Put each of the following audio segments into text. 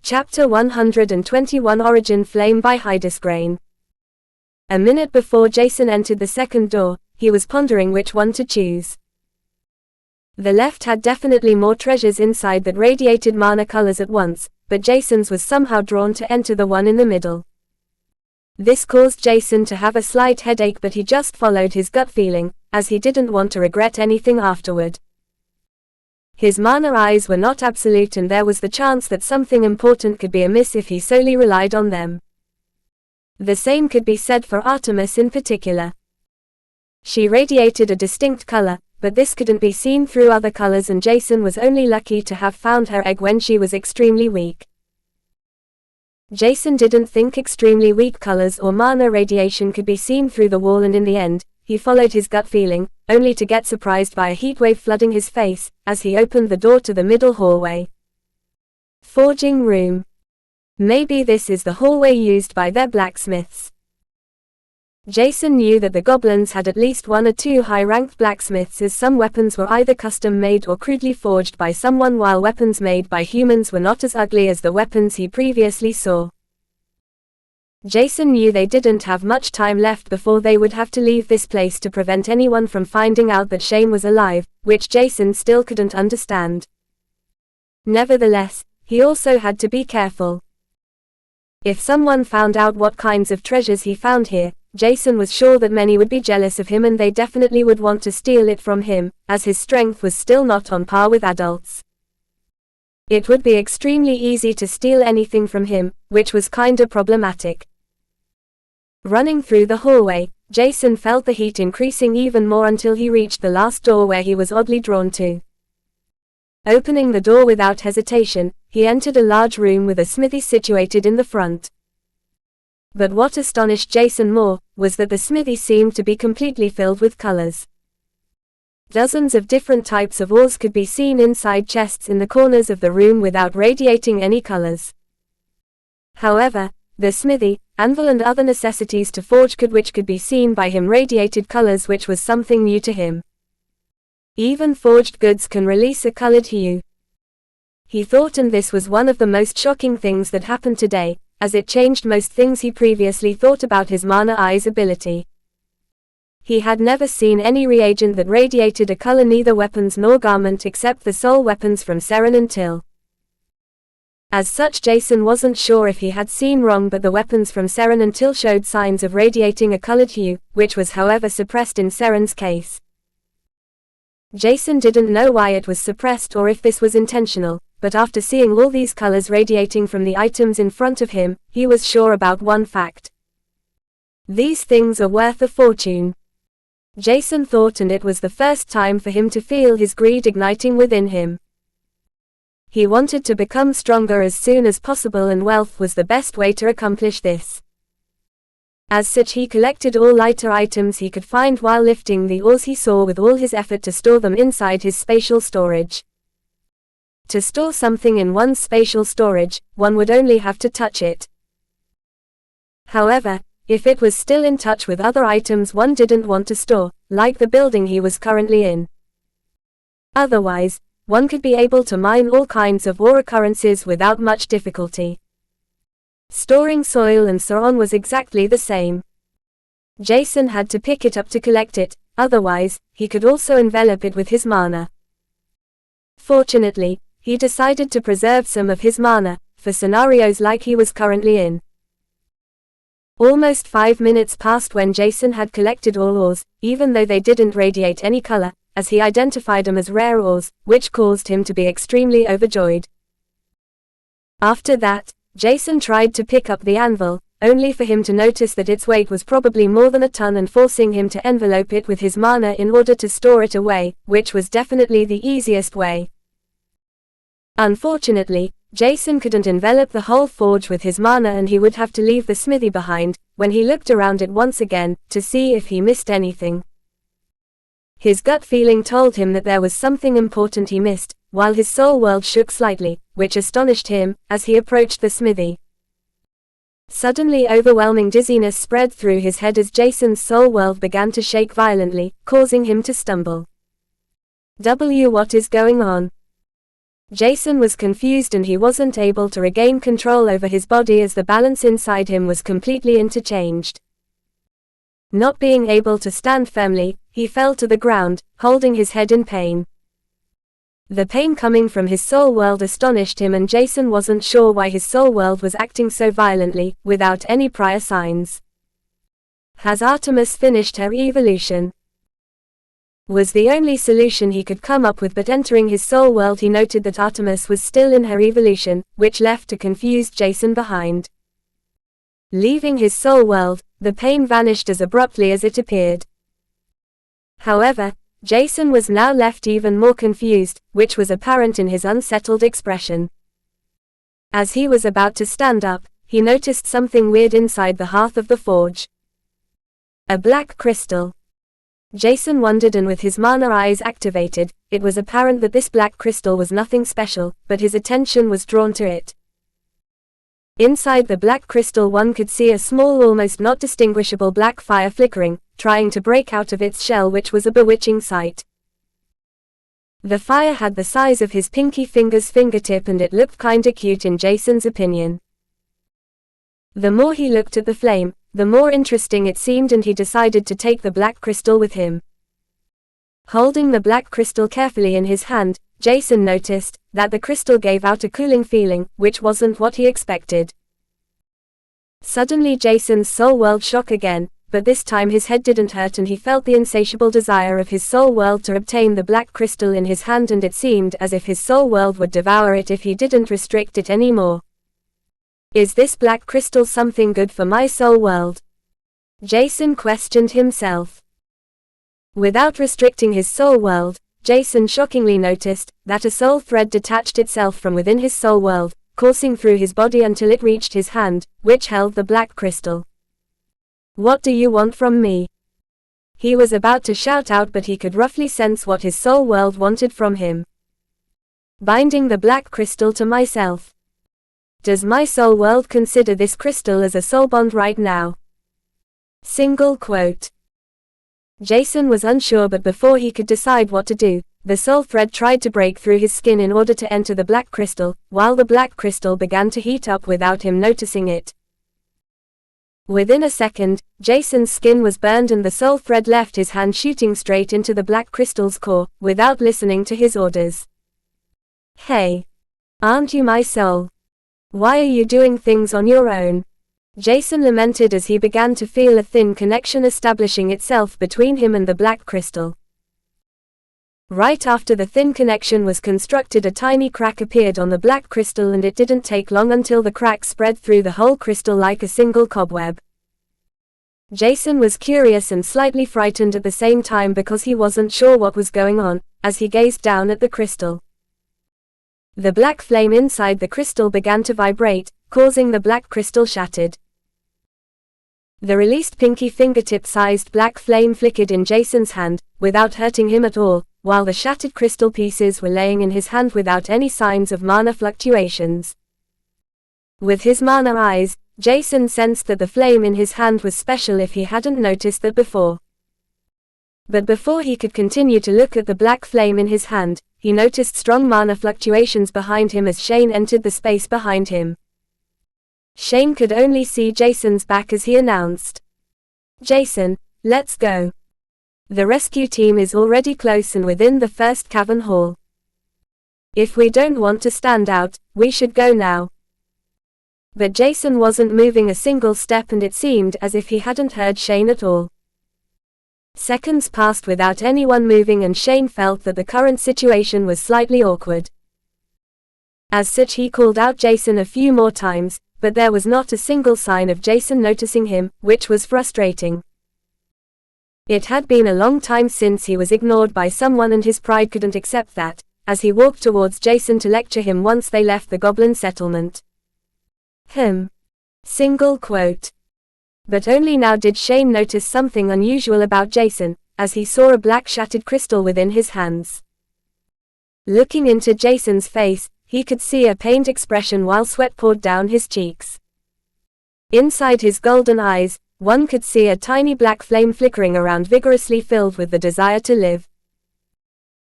Chapter 121 Origin Flame by Hydesgrain. A minute before Jason entered the second door, he was pondering which one to choose. The left had definitely more treasures inside that radiated mana colors at once, but Jason's was somehow drawn to enter the one in the middle. This caused Jason to have a slight headache, but he just followed his gut feeling, as he didn't want to regret anything afterward. His mana eyes were not absolute, and there was the chance that something important could be amiss if he solely relied on them. The same could be said for Artemis in particular. She radiated a distinct color, but this couldn't be seen through other colors, and Jason was only lucky to have found her egg when she was extremely weak. Jason didn't think extremely weak colors or mana radiation could be seen through the wall, and in the end, he followed his gut feeling, only to get surprised by a heatwave flooding his face, as he opened the door to the middle hallway. Forging room. Maybe this is the hallway used by their blacksmiths. Jason knew that the goblins had at least one or two high-ranked blacksmiths, as some weapons were either custom-made or crudely forged by someone, while weapons made by humans were not as ugly as the weapons he previously saw. Jason knew they didn't have much time left before they would have to leave this place to prevent anyone from finding out that Shane was alive, which Jason still couldn't understand. Nevertheless, he also had to be careful. If someone found out what kinds of treasures he found here, Jason was sure that many would be jealous of him, and they definitely would want to steal it from him, as his strength was still not on par with adults. It would be extremely easy to steal anything from him, which was kinda problematic. Running through the hallway, Jason felt the heat increasing even more until he reached the last door, where he was oddly drawn to. Opening the door without hesitation, he entered a large room with a smithy situated in the front. But what astonished Jason more, was that the smithy seemed to be completely filled with colors. Dozens of different types of ores could be seen inside chests in the corners of the room without radiating any colors. However, the smithy, anvil and other necessities to forge which could be seen by him radiated colors, which was something new to him. Even forged goods can release a colored hue, he thought, and this was one of the most shocking things that happened today, as it changed most things he previously thought about his mana eyes ability. He had never seen any reagent that radiated a color, neither weapons nor garment, except the soul weapons from Seren and Till. As such, Jason wasn't sure if he had seen wrong, but the weapons from Seren and Till showed signs of radiating a colored hue, which was however suppressed in Seren's case. Jason didn't know why it was suppressed or if this was intentional, but after seeing all these colors radiating from the items in front of him, he was sure about one fact. These things are worth a fortune, Jason thought, and it was the first time for him to feel his greed igniting within him. He wanted to become stronger as soon as possible, and wealth was the best way to accomplish this. As such, he collected all lighter items he could find while lifting the ores he saw, with all his effort to store them inside his spatial storage. To store something in one's spatial storage, one would only have to touch it. However, if it was still in touch with other items one didn't want to store, like the building he was currently in. Otherwise, one could be able to mine all kinds of ore occurrences without much difficulty. Storing soil and so on was exactly the same. Jason had to pick it up to collect it, otherwise, he could also envelop it with his mana. Fortunately, he decided to preserve some of his mana, for scenarios like he was currently in. Almost 5 minutes passed when Jason had collected all ores, even though they didn't radiate any color, as he identified them as rare ores, which caused him to be extremely overjoyed. After that, Jason tried to pick up the anvil, only for him to notice that its weight was probably more than a ton, and forcing him to envelope it with his mana in order to store it away, which was definitely the easiest way. Unfortunately, Jason couldn't envelop the whole forge with his mana, and he would have to leave the smithy behind, when he looked around it once again, to see if he missed anything. His gut feeling told him that there was something important he missed, while his soul world shook slightly, which astonished him, as he approached the smithy. Suddenly, overwhelming dizziness spread through his head as Jason's soul world began to shake violently, causing him to stumble. What is going on? Jason was confused and he wasn't able to regain control over his body as the balance inside him was completely interchanged. Not being able to stand firmly, he fell to the ground, holding his head in pain. The pain coming from his soul world astonished him, and Jason wasn't sure why his soul world was acting so violently, without any prior signs. Has Artemis finished her evolution? Was the only solution he could come up with, but entering his soul world he noted that Artemis was still in her evolution, which left a confused Jason behind. Leaving his soul world, the pain vanished as abruptly as it appeared. However, Jason was now left even more confused, which was apparent in his unsettled expression. As he was about to stand up, he noticed something weird inside the hearth of the forge. A black crystal. Jason wondered, and with his mana eyes activated, it was apparent that this black crystal was nothing special, but his attention was drawn to it. Inside the black crystal one could see a small, almost not distinguishable black fire flickering, trying to break out of its shell, which was a bewitching sight. The fire had the size of his pinky finger's fingertip, and it looked kinda cute in Jason's opinion. The more he looked at the flame, the more interesting it seemed, and he decided to take the black crystal with him. Holding the black crystal carefully in his hand, Jason noticed that the crystal gave out a cooling feeling, which wasn't what he expected. Suddenly Jason's soul world shook again, but this time his head didn't hurt, and he felt the insatiable desire of his soul world to obtain the black crystal in his hand, and it seemed as if his soul world would devour it if he didn't restrict it anymore. Is this black crystal something good for my soul world? Jason questioned himself. Without restricting his soul world, Jason shockingly noticed that a soul thread detached itself from within his soul world, coursing through his body until it reached his hand, which held the black crystal. What do you want from me? He was about to shout out, but he could roughly sense what his soul world wanted from him. Binding the black crystal to myself. Does my soul world consider this crystal as a soul bond right now? Single quote. Jason was unsure, but before he could decide what to do, the soul thread tried to break through his skin in order to enter the black crystal, while the black crystal began to heat up without him noticing it. Within a second, Jason's skin was burned and the soul thread left his hand, shooting straight into the black crystal's core, without listening to his orders. Hey! Aren't you my soul? Why are you doing things on your own? Jason lamented as he began to feel a thin connection establishing itself between him and the black crystal. Right after the thin connection was constructed, a tiny crack appeared on the black crystal, and it didn't take long until the crack spread through the whole crystal like a single cobweb. Jason was curious and slightly frightened at the same time because he wasn't sure what was going on, as he gazed down at the crystal. The black flame inside the crystal began to vibrate, causing the black crystal shattered. The released pinky fingertip-sized black flame flickered in Jason's hand, without hurting him at all, while the shattered crystal pieces were laying in his hand without any signs of mana fluctuations. With his mana eyes, Jason sensed that the flame in his hand was special if he hadn't noticed that before. But before he could continue to look at the black flame in his hand, he noticed strong mana fluctuations behind him as Shane entered the space behind him. Shane could only see Jason's back as he announced, "Jason, let's go. The rescue team is already close and within the first cavern hall. If we don't want to stand out, we should go now." But Jason wasn't moving a single step, and it seemed as if he hadn't heard Shane at all. Seconds passed without anyone moving, and Shane felt that the current situation was slightly awkward. As such, he called out Jason a few more times, but there was not a single sign of Jason noticing him, which was frustrating. It had been a long time since he was ignored by someone, and his pride couldn't accept that, as he walked towards Jason to lecture him once they left the goblin settlement. Single quote. But only now did Shane notice something unusual about Jason, as he saw a black shattered crystal within his hands. Looking into Jason's face, he could see a pained expression while sweat poured down his cheeks. Inside his golden eyes, one could see a tiny black flame flickering around, vigorously filled with the desire to live.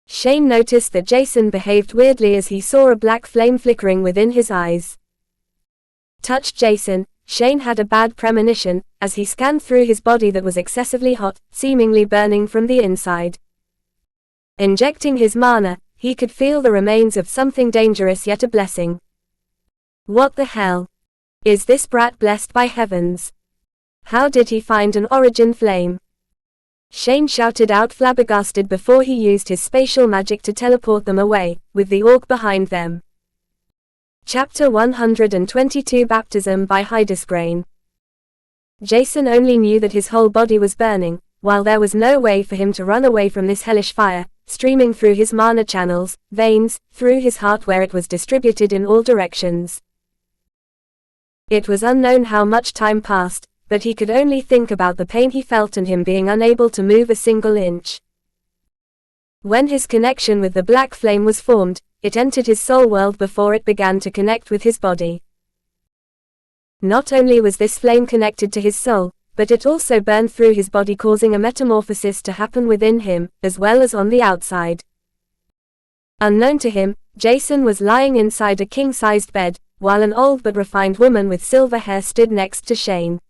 Shane noticed that Jason behaved weirdly as he saw a black flame flickering within his eyes. Touched Jason, Shane had a bad premonition, as he scanned through his body that was excessively hot, seemingly burning from the inside. Injecting his mana, he could feel the remains of something dangerous yet a blessing. What the hell? Is this brat blessed by heavens? How did he find an origin flame? Shane shouted out flabbergasted before he used his spatial magic to teleport them away, with the orc behind them. Chapter 122 Baptism by Hydesgrain. Jason only knew that his whole body was burning, while there was no way for him to run away from this hellish fire, streaming through his mana channels, veins, through his heart where it was distributed in all directions. It was unknown how much time passed, but he could only think about the pain he felt and him being unable to move a single inch. When his connection with the black flame was formed, it entered his soul world before it began to connect with his body. Not only was this flame connected to his soul, but it also burned through his body, causing a metamorphosis to happen within him, as well as on the outside. Unknown to him, Jason was lying inside a king-sized bed, while an old but refined woman with silver hair stood next to Shane.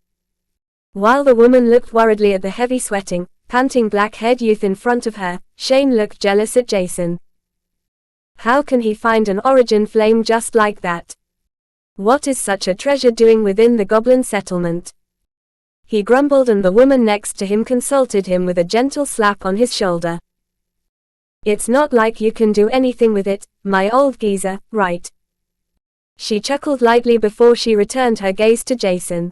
While the woman looked worriedly at the heavy sweating, panting black-haired youth in front of her, Shane looked jealous at Jason. How can he find an origin flame just like that? What is such a treasure doing within the goblin settlement? He grumbled, and the woman next to him consulted him with a gentle slap on his shoulder. It's not like you can do anything with it, my old geezer, right? She chuckled lightly before she returned her gaze to Jason.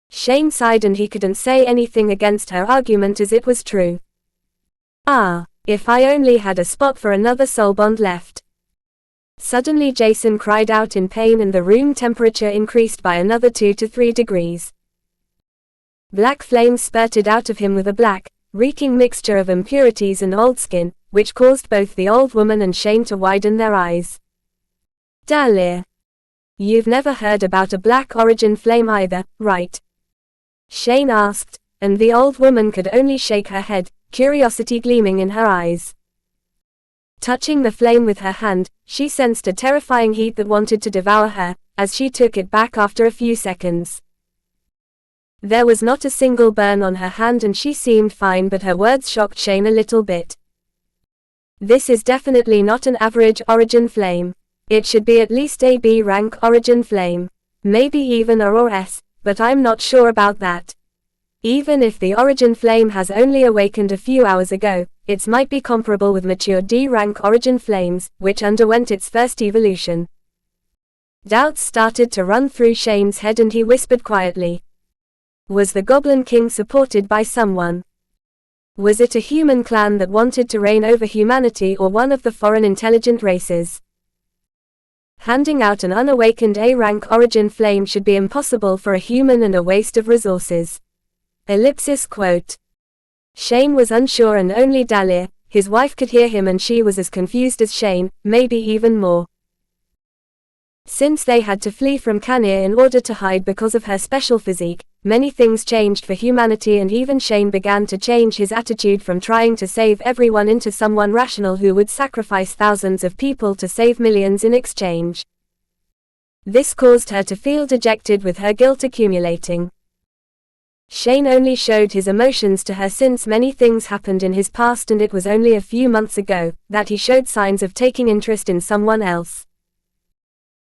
Shane sighed, and he couldn't say anything against her argument as it was true. Ah, if I only had a spot for another soul bond left. Suddenly Jason cried out in pain, and the room temperature increased by another 2 to 3 degrees. Black flames spurted out of him with a black, reeking mixture of impurities and old skin, which caused both the old woman and Shane to widen their eyes. Dahlia. You've never heard about a black origin flame either, right? Shane asked, and the old woman could only shake her head, curiosity gleaming in her eyes. Touching the flame with her hand, she sensed a terrifying heat that wanted to devour her, as she took it back after a few seconds. There was not a single burn on her hand and she seemed fine, but her words shocked Shane a little bit. This is definitely not an average origin flame. It should be at least a B rank origin flame. Maybe even a or S, but I'm not sure about that. Even if the origin flame has only awakened a few hours ago, it might be comparable with mature D rank origin flames, which underwent its first evolution. Doubts started to run through Shane's head and he whispered quietly. Was the Goblin King supported by someone? Was it a human clan that wanted to reign over humanity, or one of the foreign intelligent races? Handing out an unawakened A-rank origin flame should be impossible for a human and a waste of resources. Ellipsis quote. Shane was unsure, and only Dahlia, his wife, could hear him, and she was as confused as Shane, maybe even more. Since they had to flee from Kanir in order to hide because of her special physique, many things changed for humanity, and even Shane began to change his attitude from trying to save everyone into someone rational who would sacrifice thousands of people to save millions in exchange. This caused her to feel dejected, with her guilt accumulating. Shane only showed his emotions to her since many things happened in his past, and it was only a few months ago that he showed signs of taking interest in someone else.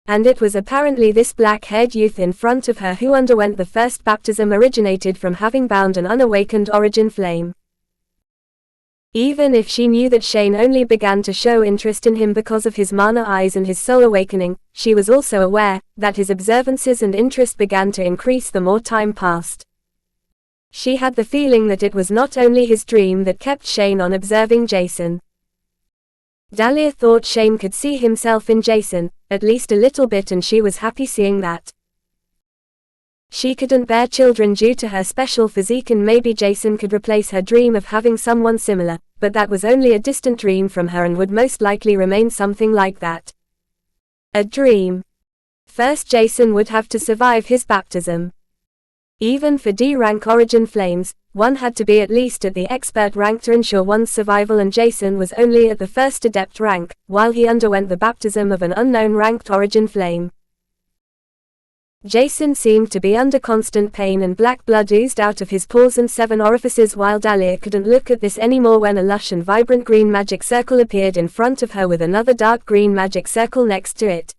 And it was apparently this black-haired youth in front of her who underwent the first baptism, originated from having bound an unawakened origin flame. Even if she knew that Shane only began to show interest in him because of his mana eyes and his soul awakening, she was also aware that his observances and interest began to increase the more time passed. She had the feeling that it was not only his dream that kept Shane on observing Jason. Dahlia thought Shane could see himself in Jason, at least a little bit, and she was happy seeing that. She couldn't bear children due to her special physique, and maybe Jason could replace her dream of having someone similar, but that was only a distant dream from her and would most likely remain something like that. A dream. First, Jason would have to survive his baptism. Even for D-rank origin flames, one had to be at least at the expert rank to ensure one's survival, and Jason was only at the first adept rank, while he underwent the baptism of an unknown ranked origin flame. Jason seemed to be under constant pain, and black blood oozed out of his pores and 7 orifices, while Dahlia couldn't look at this anymore when a lush and vibrant green magic circle appeared in front of her with another dark green magic circle next to it.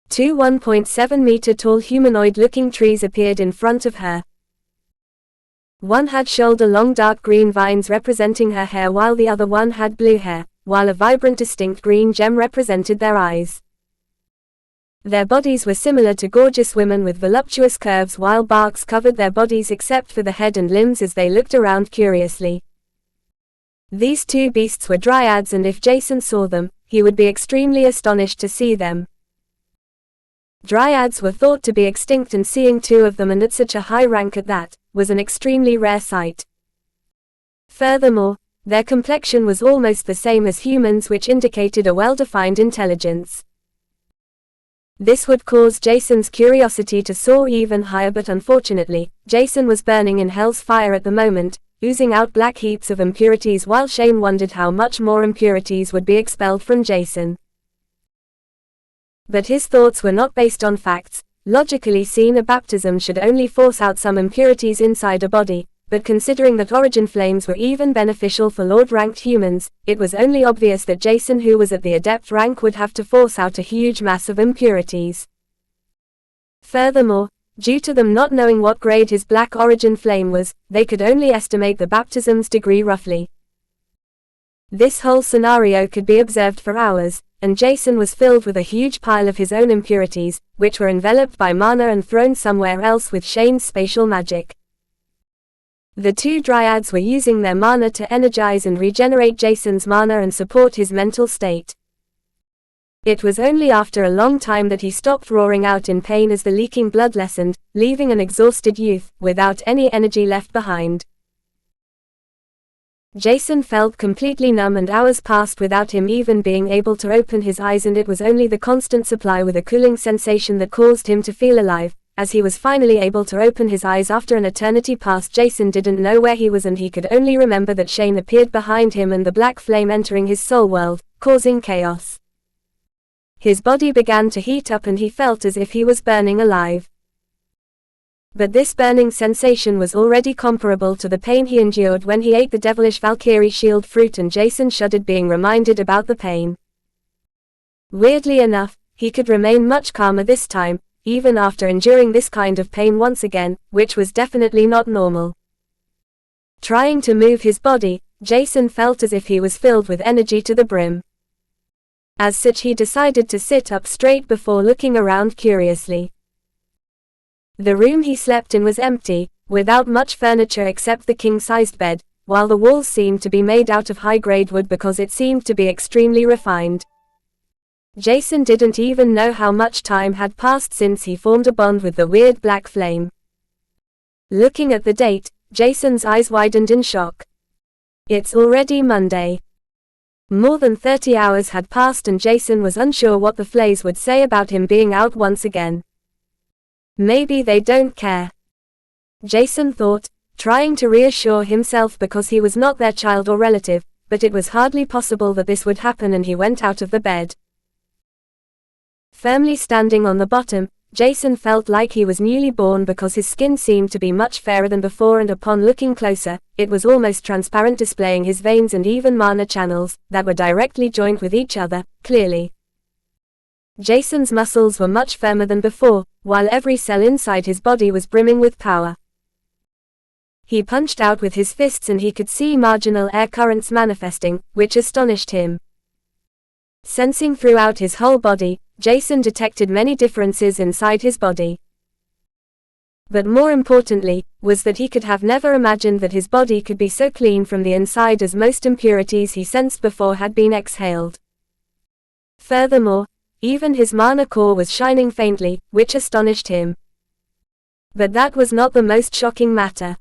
2 1.7-meter tall humanoid-looking trees appeared in front of her. One had shoulder-long dark green vines representing her hair, while the other one had blue hair, while a vibrant distinct green gem represented their eyes. Their bodies were similar to gorgeous women with voluptuous curves, while barks covered their bodies except for the head and limbs as they looked around curiously. These 2 beasts were dryads, and if Jason saw them, he would be extremely astonished to see them. Dryads were thought to be extinct, and seeing 2 of them, and at such a high rank at that, was an extremely rare sight. Furthermore, their complexion was almost the same as humans, which indicated a well-defined intelligence. This would cause Jason's curiosity to soar even higher, but unfortunately, Jason was burning in hell's fire at the moment, oozing out black heaps of impurities, while Shane wondered how much more impurities would be expelled from Jason. But his thoughts were not based on facts. Logically seen, a baptism should only force out some impurities inside a body, but considering that origin flames were even beneficial for Lord-ranked humans, it was only obvious that Jason, who was at the adept rank, would have to force out a huge mass of impurities. Furthermore, due to them not knowing what grade his black origin flame was, they could only estimate the baptism's degree roughly. This whole scenario could be observed for hours, and Jason was filled with a huge pile of his own impurities, which were enveloped by mana and thrown somewhere else with Shane's spatial magic. The 2 dryads were using their mana to energize and regenerate Jason's mana and support his mental state. It was only after a long time that he stopped roaring out in pain as the leaking blood lessened, leaving an exhausted youth, without any energy left behind. Jason felt completely numb, and hours passed without him even being able to open his eyes, and it was only the constant supply with a cooling sensation that caused him to feel alive. As he was finally able to open his eyes after an eternity passed, Jason didn't know where he was, and he could only remember that Shane appeared behind him and the black flame entering his soul world, causing chaos. His body began to heat up and he felt as if he was burning alive. But this burning sensation was already comparable to the pain he endured when he ate the devilish Valkyrie shield fruit, and Jason shuddered being reminded about the pain. Weirdly enough, he could remain much calmer this time, even after enduring this kind of pain once again, which was definitely not normal. Trying to move his body, Jason felt as if he was filled with energy to the brim. As such, he decided to sit up straight before looking around curiously. The room he slept in was empty, without much furniture except the king-sized bed, while the walls seemed to be made out of high-grade wood because it seemed to be extremely refined. Jason didn't even know how much time had passed since he formed a bond with the weird black flame. Looking at the date, Jason's eyes widened in shock. It's already Monday. More than 30 hours had passed and Jason was unsure what the Flays would say about him being out once again. Maybe they don't care. Jason thought, trying to reassure himself because he was not their child or relative, but it was hardly possible that this would happen, and he went out of the bed. Firmly standing on the bottom, Jason felt like he was newly born because his skin seemed to be much fairer than before, and upon looking closer, it was almost transparent, displaying his veins and even mana channels, that were directly joined with each other, clearly. Jason's muscles were much firmer than before, while every cell inside his body was brimming with power. He punched out with his fists and he could see marginal air currents manifesting, which astonished him. Sensing throughout his whole body, Jason detected many differences inside his body. But more importantly, was that he could have never imagined that his body could be so clean from the inside, as most impurities he sensed before had been exhaled. Furthermore, even his mana core was shining faintly, which astonished him. But that was not the most shocking matter.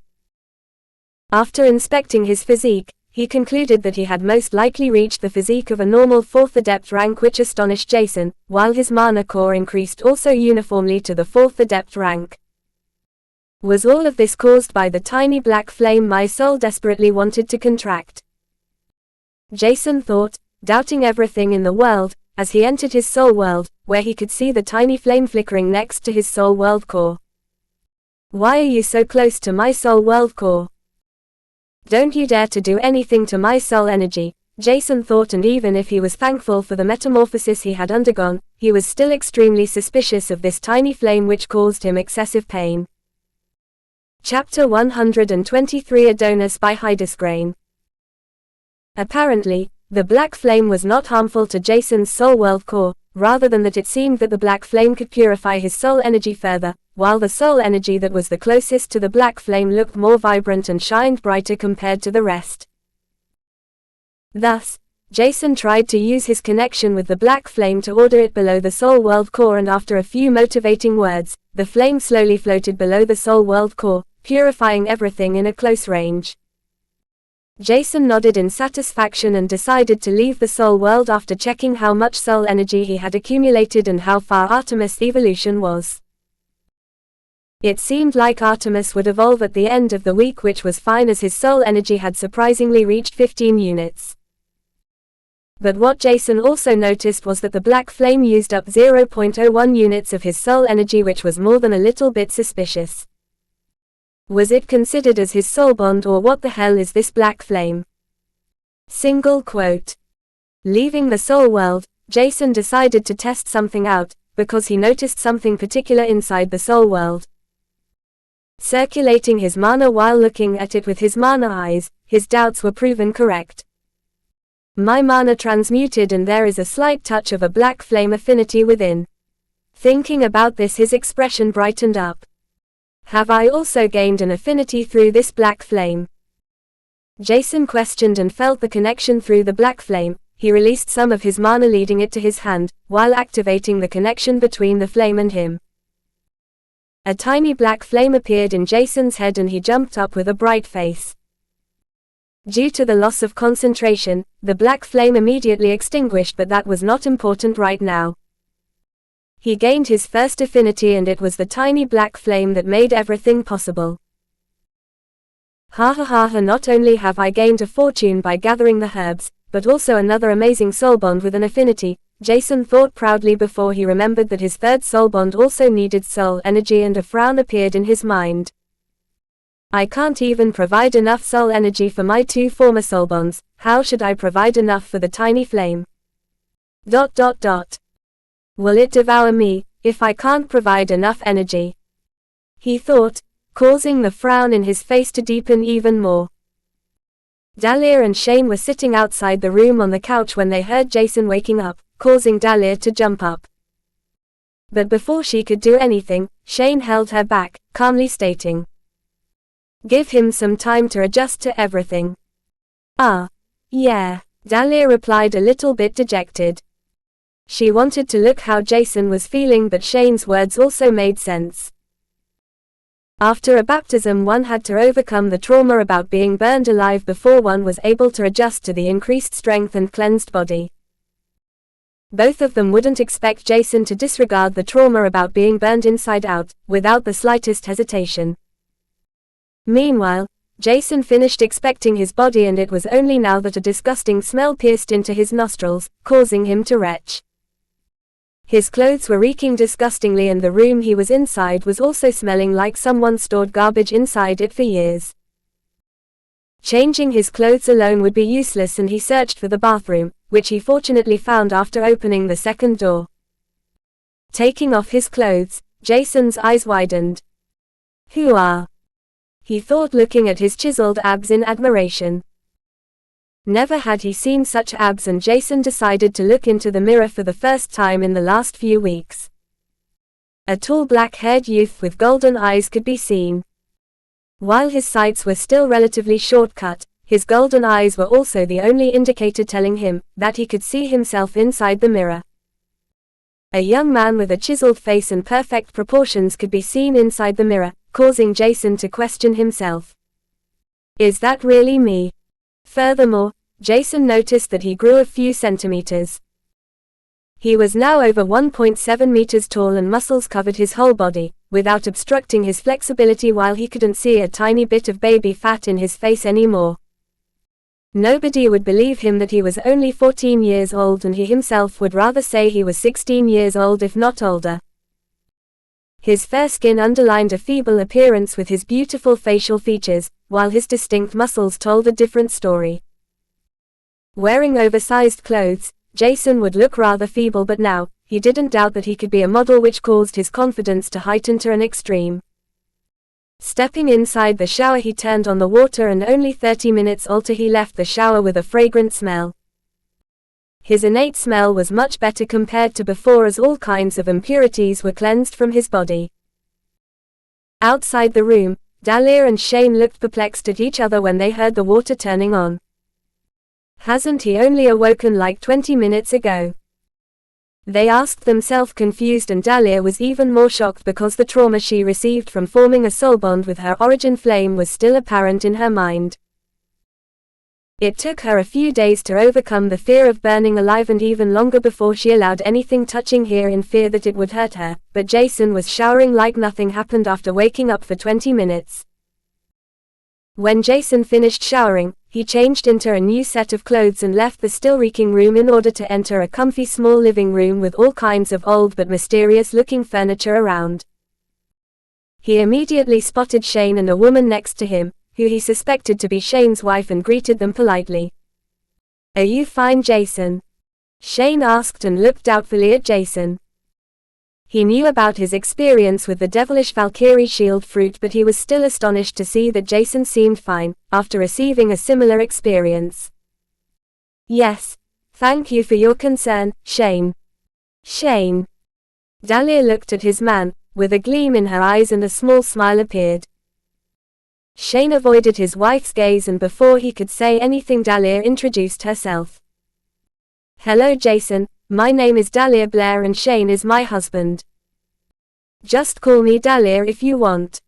After inspecting his physique, he concluded that he had most likely reached the physique of a normal 4th adept rank, which astonished Jason, while his mana core increased also uniformly to the 4th adept rank. Was all of this caused by the tiny black flame my soul desperately wanted to contract? Jason thought, doubting everything in the world, as he entered his soul world, where he could see the tiny flame flickering next to his soul world core. Why are you so close to my soul world core? Don't you dare to do anything to my soul energy, Jason thought, and even if he was thankful for the metamorphosis he had undergone, he was still extremely suspicious of this tiny flame which caused him excessive pain. Chapter 123 Adonis by Hydesgrain. Apparently, the black flame was not harmful to Jason's soul world core, rather than that it seemed that the black flame could purify his soul energy further, while the soul energy that was the closest to the black flame looked more vibrant and shined brighter compared to the rest. Thus, Jason tried to use his connection with the black flame to order it below the soul world core, and after a few motivating words, the flame slowly floated below the soul world core, purifying everything in a close range. Jason nodded in satisfaction and decided to leave the soul world after checking how much soul energy he had accumulated and how far Artemis' evolution was. It seemed like Artemis would evolve at the end of the week, which was fine as his soul energy had surprisingly reached 15 units. But what Jason also noticed was that the black flame used up 0.01 units of his soul energy, which was more than a little bit suspicious. Was it considered as his soul bond, or what the hell is this black flame? Single quote. Leaving the soul world, Jason decided to test something out, because he noticed something particular inside the soul world. Circulating his mana while looking at it with his mana eyes, his doubts were proven correct. My mana transmuted, and there is a slight touch of a black flame affinity within. Thinking about this, his expression brightened up. Have I also gained an affinity through this black flame? Jason questioned and felt the connection through the black flame. He released some of his mana, leading it to his hand, while activating the connection between the flame and him. A tiny black flame appeared in Jason's head, and he jumped up with a bright face. Due to the loss of concentration, the black flame immediately extinguished, but that was not important right now. He gained his first affinity, and it was the tiny black flame that made everything possible. Ha ha ha ha, not only have I gained a fortune by gathering the herbs, but also another amazing soul bond with an affinity, Jason thought proudly before he remembered that his third soul bond also needed soul energy, and a frown appeared in his mind. I can't even provide enough soul energy for my two former soul bonds, how should I provide enough for the tiny flame? Will it devour me, if I can't provide enough energy? He thought, causing the frown in his face to deepen even more. Dahlia and Shane were sitting outside the room on the couch when they heard Jason waking up, causing Dahlia to jump up. But before she could do anything, Shane held her back, calmly stating, "Give him some time to adjust to everything." Yeah, Dahlia replied, a little bit dejected. She wanted to look how Jason was feeling, but Shane's words also made sense. After a baptism, one had to overcome the trauma about being burned alive before one was able to adjust to the increased strength and cleansed body. Both of them wouldn't expect Jason to disregard the trauma about being burned inside out, without the slightest hesitation. Meanwhile, Jason finished expecting his body, and it was only now that a disgusting smell pierced into his nostrils, causing him to retch. His clothes were reeking disgustingly, and the room he was inside was also smelling like someone stored garbage inside it for years. Changing his clothes alone would be useless, and he searched for the bathroom, which he fortunately found after opening the second door. Taking off his clothes, Jason's eyes widened. Who are? He thought, looking at his chiseled abs in admiration. Never had he seen such abs, and Jason decided to look into the mirror for the first time in the last few weeks. A tall black-haired youth with golden eyes could be seen. While his sights were still relatively short-cut, his golden eyes were also the only indicator telling him that he could see himself inside the mirror. A young man with a chiseled face and perfect proportions could be seen inside the mirror, causing Jason to question himself. Is that really me? Furthermore, Jason noticed that he grew a few centimeters. He was now over 1.7 meters tall and muscles covered his whole body, without obstructing his flexibility while he couldn't see a tiny bit of baby fat in his face anymore. Nobody would believe him that he was only 14 years old, and he himself would rather say he was 16 years old if not older. His fair skin underlined a feeble appearance with his beautiful facial features, while his distinct muscles told a different story. Wearing oversized clothes, Jason would look rather feeble, but now, he didn't doubt that he could be a model, which caused his confidence to heighten to an extreme. Stepping inside the shower, he turned on the water, and only 30 minutes later he left the shower with a fragrant smell. His innate smell was much better compared to before, as all kinds of impurities were cleansed from his body. Outside the room, Dahlia and Shane looked perplexed at each other when they heard the water turning on. "Hasn't he only awoken like 20 minutes ago?" they asked themselves, confused, and Dahlia was even more shocked because the trauma she received from forming a soul bond with her origin flame was still apparent in her mind. It took her a few days to overcome the fear of burning alive, and even longer before she allowed anything touching her in fear that it would hurt her, but Jason was showering like nothing happened after waking up for 20 minutes. When Jason finished showering, he changed into a new set of clothes and left the still reeking room in order to enter a comfy small living room with all kinds of old but mysterious-looking furniture around. He immediately spotted Shane and a woman next to him, who he suspected to be Shane's wife, and greeted them politely. "Are you fine, Jason?" Shane asked, and looked doubtfully at Jason. He knew about his experience with the devilish Valkyrie shield fruit, but he was still astonished to see that Jason seemed fine, after receiving a similar experience. "Yes. Thank you for your concern, Shane." "Shane." Dahlia looked at his man, with a gleam in her eyes, and a small smile appeared. Shane avoided his wife's gaze, and before he could say anything, Dahlia introduced herself. "Hello, Jason. My name is Dahlia Blair, and Shane is my husband. Just call me Dahlia if you want."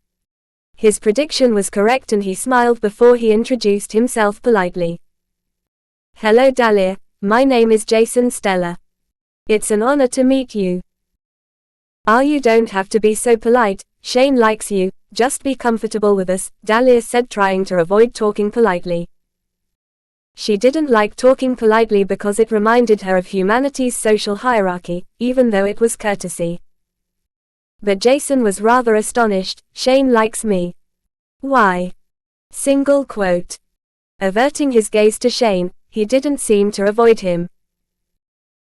His prediction was correct, and he smiled before he introduced himself politely. "Hello, Dahlia. My name is Jason Stella. It's an honor to meet you." You don't have to be so polite. Shane likes you. Just be comfortable with us," Dahlia said, trying to avoid talking politely. She didn't like talking politely because it reminded her of humanity's social hierarchy, even though it was courtesy. But Jason was rather astonished. "Shane likes me. Why?" Single quote. Averting his gaze to Shane, he didn't seem to avoid him.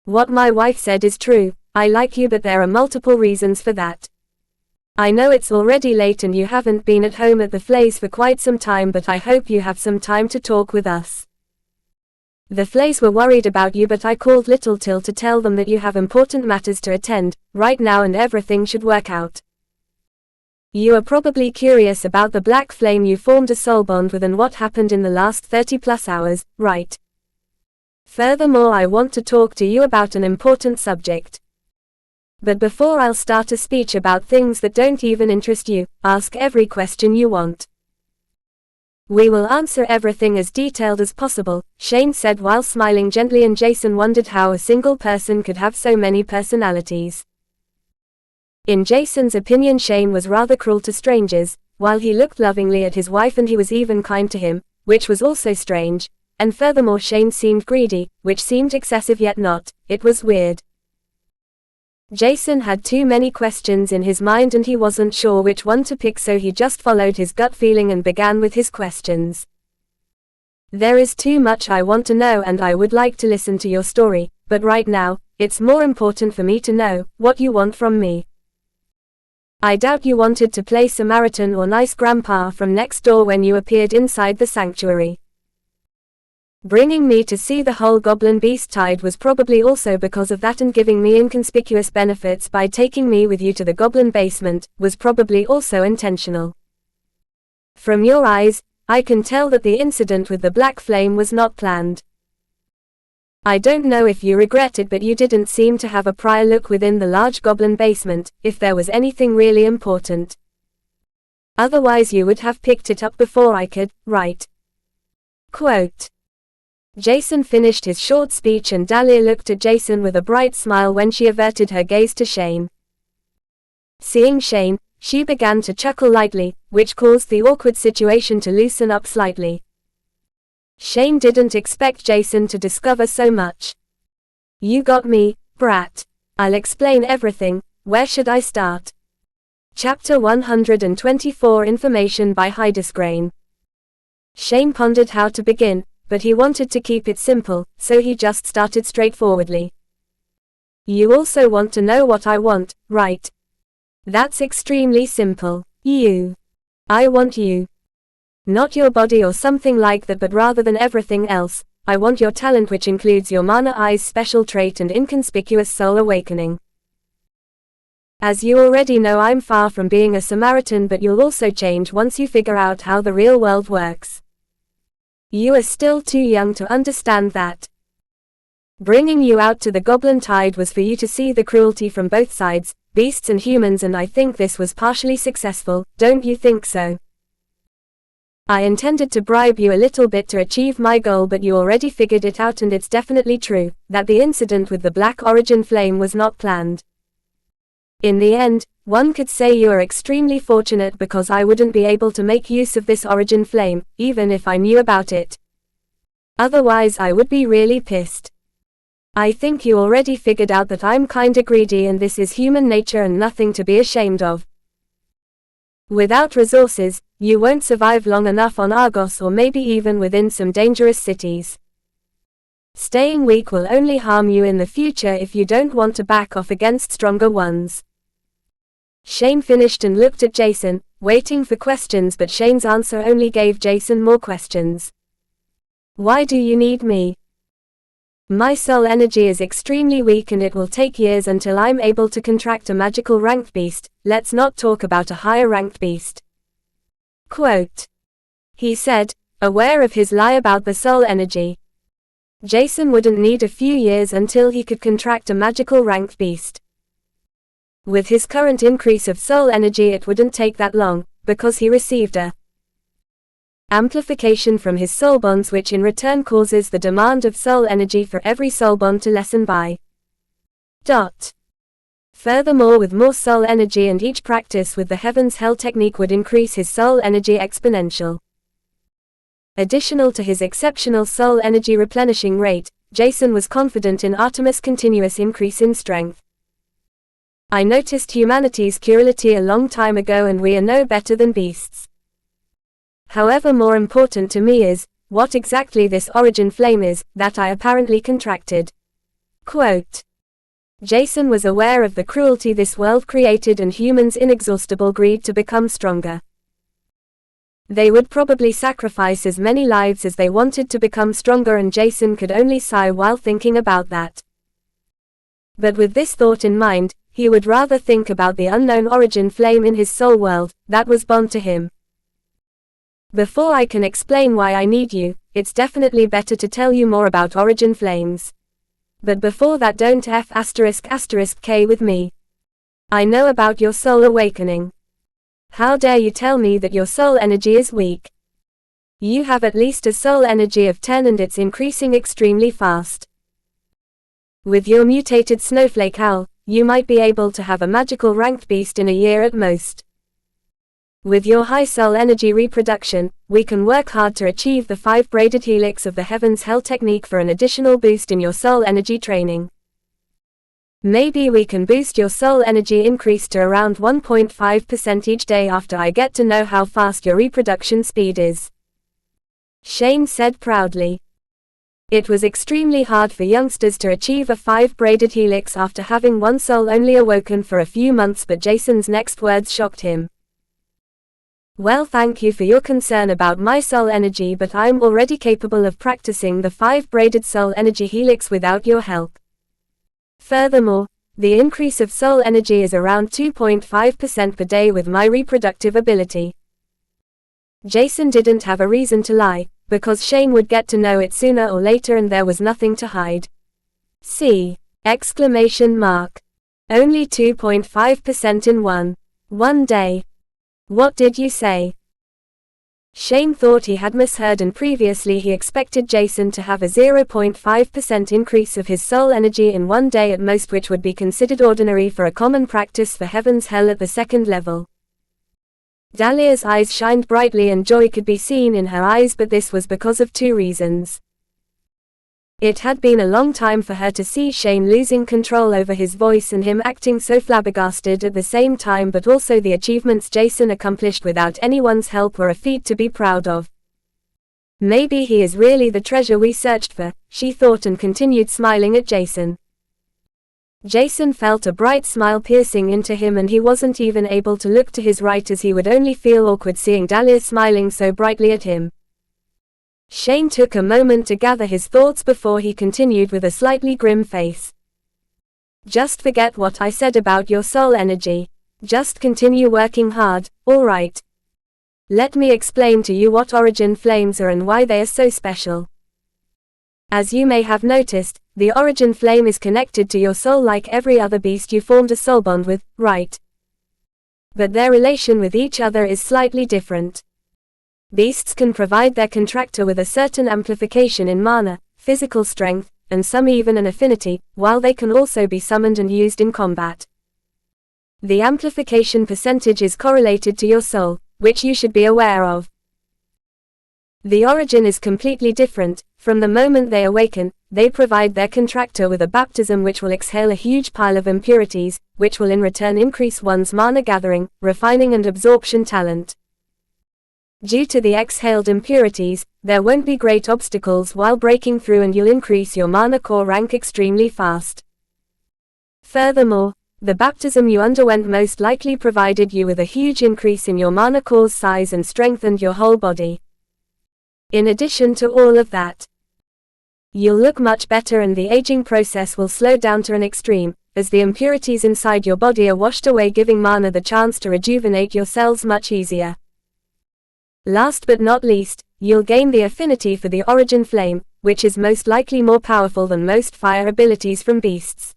"What my wife said is true. I like you, but there are multiple reasons for that. I know it's already late and you haven't been at home at the Flays for quite some time, but I hope you have some time to talk with us. The Flays were worried about you, but I called Little Till to tell them that you have important matters to attend right now and everything should work out. You are probably curious about the black flame you formed a soul bond with and what happened in the last 30+ hours, right? Furthermore, I want to talk to you about an important subject. But before I'll start a speech about things that don't even interest you, ask every question you want. We will answer everything as detailed as possible," Shane said while smiling gently, and Jason wondered how a single person could have so many personalities. In Jason's opinion, Shane was rather cruel to strangers, while he looked lovingly at his wife, and he was even kind to him, which was also strange, and furthermore Shane seemed greedy, which seemed excessive yet not. It was weird. Jason had too many questions in his mind and he wasn't sure which one to pick, so he just followed his gut feeling and began with his questions. "There is too much I want to know and I would like to listen to your story, but right now, it's more important for me to know what you want from me. I doubt you wanted to play Samaritan or nice grandpa from next door when you appeared inside the sanctuary. Bringing me to see the whole goblin beast tide was probably also because of that, and giving me inconspicuous benefits by taking me with you to the goblin basement was probably also intentional. From your eyes, I can tell that the incident with the black flame was not planned. I don't know if you regret it, but you didn't seem to have a prior look within the large goblin basement, if there was anything really important. Otherwise you would have picked it up before I could, right?" Quote. Jason finished his short speech and Dahlia looked at Jason with a bright smile when she averted her gaze to Shane. Seeing Shane, she began to chuckle lightly, which caused the awkward situation to loosen up slightly. Shane didn't expect Jason to discover so much. "You got me, brat. I'll explain everything. Where should I start?" Chapter 124 Information by Hydesgrain. Shane pondered how to begin, but he wanted to keep it simple, so he just started straightforwardly. "You also want to know what I want, right? That's extremely simple. I want you. Not your body or something like that, but rather than everything else, I want your talent, which includes your Mana Eyes special trait and inconspicuous soul awakening. As you already know, I'm far from being a Samaritan, but you'll also change once you figure out how the real world works. You are still too young to understand that. Bringing you out to the Goblin Tide was for you to see the cruelty from both sides, beasts and humans, and I think this was partially successful, don't you think so? I intended to bribe you a little bit to achieve my goal, but you already figured it out, and it's definitely true, that the incident with the Black Origin Flame was not planned. In the end, one could say you are extremely fortunate because I wouldn't be able to make use of this Origin Flame, even if I knew about it. Otherwise I would be really pissed. I think you already figured out that I'm kinda greedy, and this is human nature and nothing to be ashamed of. Without resources, you won't survive long enough on Argos, or maybe even within some dangerous cities. Staying weak will only harm you in the future if you don't want to back off against stronger ones." Shane finished and looked at Jason, waiting for questions, but Shane's answer only gave Jason more questions. "Why do you need me?" "My soul energy is extremely weak and it will take years until I'm able to contract a magical ranked beast. Let's not talk about a higher ranked beast." Quote. He said, aware of his lie about the soul energy. Jason wouldn't need a few years until he could contract a magical ranked beast. With his current increase of soul energy it wouldn't take that long, because he received a amplification from his soul bonds, which in return causes the demand of soul energy for every soul bond to lessen by . Furthermore, with more soul energy and each practice with the Heaven's Hell technique would increase his soul energy exponential. Additional to his exceptional soul energy replenishing rate, Jason was confident in Artemis' continuous increase in strength. "I noticed humanity's cruelty a long time ago, and we are no better than beasts. However, more important to me is, what exactly this origin flame is, that I apparently contracted." Quote. Jason was aware of the cruelty this world created and humans' inexhaustible greed to become stronger. They would probably sacrifice as many lives as they wanted to become stronger, and Jason could only sigh while thinking about that. But with this thought in mind, he would rather think about the unknown origin flame in his soul world, that was bond to him. "Before I can explain why I need you, it's definitely better to tell you more about origin flames. But before that, don't F***K with me. I know about your soul awakening. How dare you tell me that your soul energy is weak? You have at least a soul energy of 10 and it's increasing extremely fast. With your mutated snowflake owl, you might be able to have a magical ranked beast in a year at most. With your high soul energy reproduction, we can work hard to achieve the 5-braided helix of the Heaven's Hell technique for an additional boost in your soul energy training. Maybe we can boost your soul energy increase to around 1.5% each day after I get to know how fast your reproduction speed is." Shane said proudly. It was extremely hard for youngsters to achieve a 5-braided helix after having one soul only awoken for a few months, but Jason's next words shocked him. "Well, thank you for your concern about my soul energy, but I'm already capable of practicing the 5-braided soul energy helix without your help. Furthermore, the increase of soul energy is around 2.5% per day with my reproductive ability." Jason didn't have a reason to lie, because Shane would get to know it sooner or later and there was nothing to hide. "See!" Only 2.5% in one day. What did you say? Shane thought he had misheard, and previously he expected Jason to have a 0.5% increase of his soul energy in one day at most, which would be considered ordinary for a common practice for Heaven's Hell at the second level. Dahlia's eyes shined brightly and joy could be seen in her eyes, but this was because of two reasons. It had been a long time for her to see Shane losing control over his voice and him acting so flabbergasted at the same time, but also the achievements Jason accomplished without anyone's help were a feat to be proud of. Maybe he is really the treasure we searched for, she thought, and continued smiling at Jason. Jason felt a bright smile piercing into him, and he wasn't even able to look to his right, as he would only feel awkward seeing Dahlia smiling so brightly at him. Shane took a moment to gather his thoughts before he continued with a slightly grim face. Just forget what I said about your soul energy. Just continue working hard, alright? Let me explain to you what origin flames are and why they are so special. As you may have noticed, the origin flame is connected to your soul like every other beast you formed a soul bond with, right? But their relation with each other is slightly different. Beasts can provide their contractor with a certain amplification in mana, physical strength, and some even an affinity, while they can also be summoned and used in combat. The amplification percentage is correlated to your soul, which you should be aware of. The origin is completely different. From the moment they awaken, they provide their contractor with a baptism which will exhale a huge pile of impurities, which will in return increase one's mana gathering, refining and absorption talent. Due to the exhaled impurities, there won't be great obstacles while breaking through, and you'll increase your mana core rank extremely fast. Furthermore, the baptism you underwent most likely provided you with a huge increase in your mana core's size and strengthened your whole body. In addition to all of that, you'll look much better, and the aging process will slow down to an extreme, as the impurities inside your body are washed away, giving mana the chance to rejuvenate your cells much easier. Last but not least, you'll gain the affinity for the origin flame, which is most likely more powerful than most fire abilities from beasts.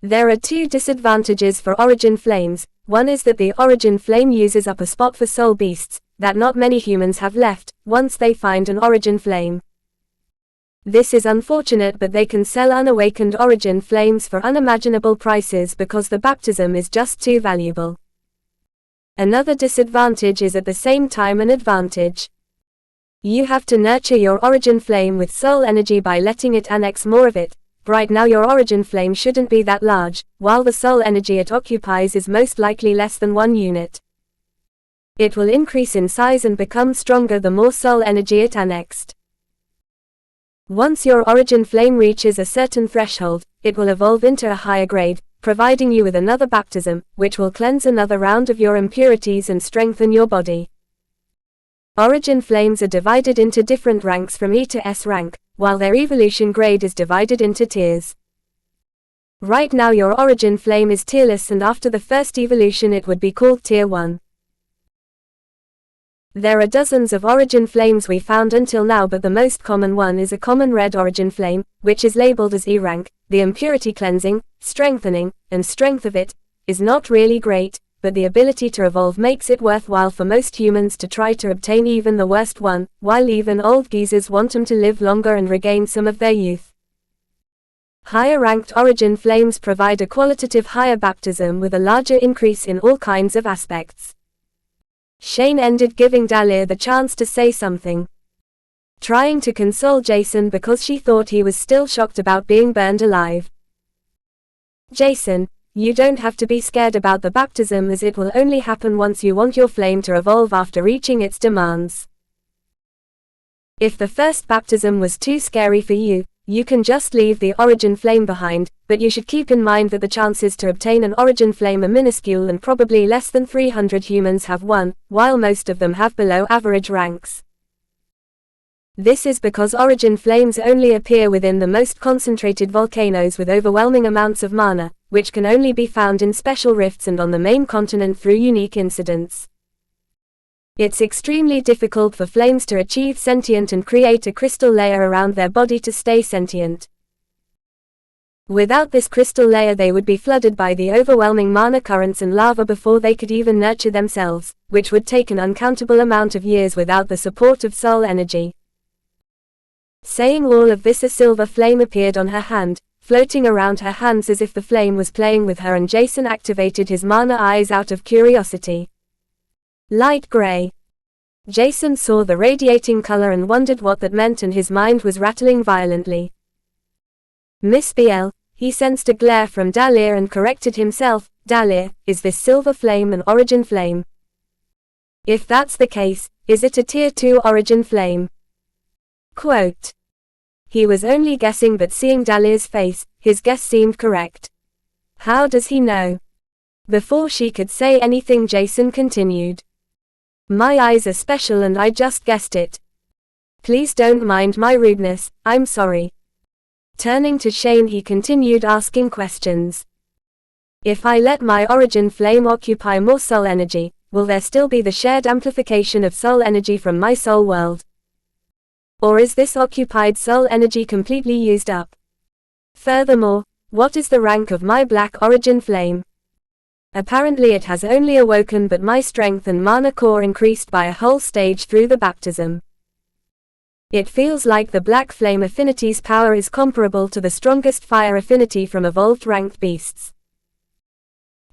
There are two disadvantages for origin flames. One is that the origin flame uses up a spot for soul beasts, that not many humans have left, once they find an origin flame. This is unfortunate, but they can sell unawakened origin flames for unimaginable prices because the baptism is just too valuable. Another disadvantage is at the same time an advantage. You have to nurture your origin flame with soul energy by letting it annex more of it. Right now your origin flame shouldn't be that large, while the soul energy it occupies is most likely less than 1 unit. It will increase in size and become stronger the more soul energy it annexed. Once your origin flame reaches a certain threshold, it will evolve into a higher grade, providing you with another baptism, which will cleanse another round of your impurities and strengthen your body. Origin flames are divided into different ranks from E to S rank, while their evolution grade is divided into tiers. Right now your origin flame is tierless, and after the first evolution it would be called Tier 1. There are dozens of origin flames we found until now, but the most common one is a common red origin flame, which is labeled as E rank. The impurity cleansing, strengthening, and strength of it is not really great, but the ability to evolve makes it worthwhile for most humans to try to obtain even the worst one, while even old geezers want them to live longer and regain some of their youth. Higher ranked origin flames provide a qualitative higher baptism with a larger increase in all kinds of aspects. Shane ended, giving Dahlia the chance to say something. Trying to console Jason because she thought he was still shocked about being burned alive. Jason, you don't have to be scared about the baptism, as it will only happen once you want your flame to evolve after reaching its demands. If the first baptism was too scary for you, you can just leave the origin flame behind, but you should keep in mind that the chances to obtain an origin flame are minuscule, and probably less than 300 humans have one, while most of them have below average ranks. This is because origin flames only appear within the most concentrated volcanoes with overwhelming amounts of mana, which can only be found in special rifts and on the main continent through unique incidents. It's extremely difficult for flames to achieve sentient and create a crystal layer around their body to stay sentient. Without this crystal layer they would be flooded by the overwhelming mana currents and lava before they could even nurture themselves, which would take an uncountable amount of years without the support of soul energy. Saying all of this, a silver flame appeared on her hand, floating around her hands as if the flame was playing with her, and Jason activated his mana eyes out of curiosity. Light gray. Jason saw the radiating color and wondered what that meant, and his mind was rattling violently. Miss BL, he sensed a glare from Dahlia and corrected himself. Dahlia, is this silver flame an origin flame? If that's the case, is it a tier 2 origin flame? Quote. He was only guessing, but seeing Dahlia's face, his guess seemed correct. How does he know? Before she could say anything, Jason continued. My eyes are special and I just guessed it. Please don't mind my rudeness, I'm sorry. Turning to Shane, he continued asking questions. If I let my origin flame occupy more soul energy, will there still be the shared amplification of soul energy from my soul world? Or is this occupied soul energy completely used up? Furthermore, what is the rank of my black origin flame? Apparently it has only awoken, but my strength and mana core increased by a whole stage through the baptism. It feels like the black flame affinity's power is comparable to the strongest fire affinity from evolved ranked beasts.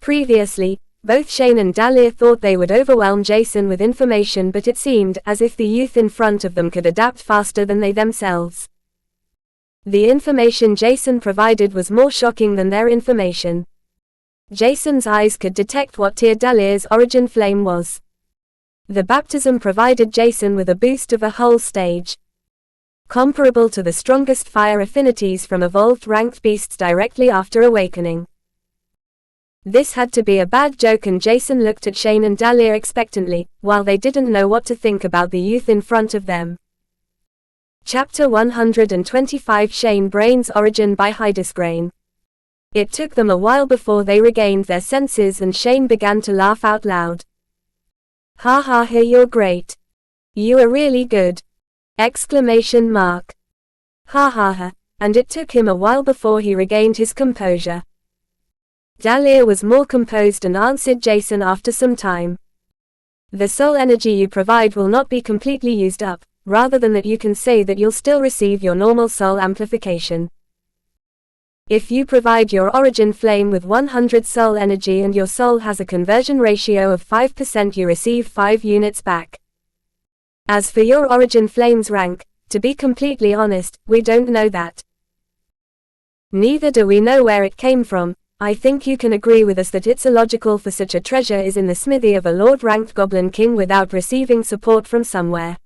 Previously, both Shane and Dahlia thought they would overwhelm Jason with information, but it seemed as if the youth in front of them could adapt faster than they themselves. The information Jason provided was more shocking than their information. Jason's eyes could detect what tier Dahlia's origin flame was. The baptism provided Jason with a boost of a whole stage, comparable to the strongest fire affinities from evolved ranked beasts directly after awakening. This had to be a bad joke, and Jason looked at Shane and Dahlia expectantly, while they didn't know what to think about the youth in front of them. Chapter 125 Shane Brain's Origin by Hydesgrain. It took them a while before they regained their senses, and Shane began to laugh out loud. Ha ha ha, you're great. You are really good! Exclamation mark. Ha ha ha, and it took him a while before he regained his composure. Dahlia was more composed and answered Jason after some time. The soul energy you provide will not be completely used up, rather than that you can say that you'll still receive your normal soul amplification. If you provide your origin flame with 100 soul energy and your soul has a conversion ratio of 5%, you receive 5 units back. As for your origin flame's rank, to be completely honest, we don't know that. Neither do we know where it came from. I think you can agree with us that it's illogical for such a treasure is in the smithy of a Lord-ranked Goblin King without receiving support from somewhere.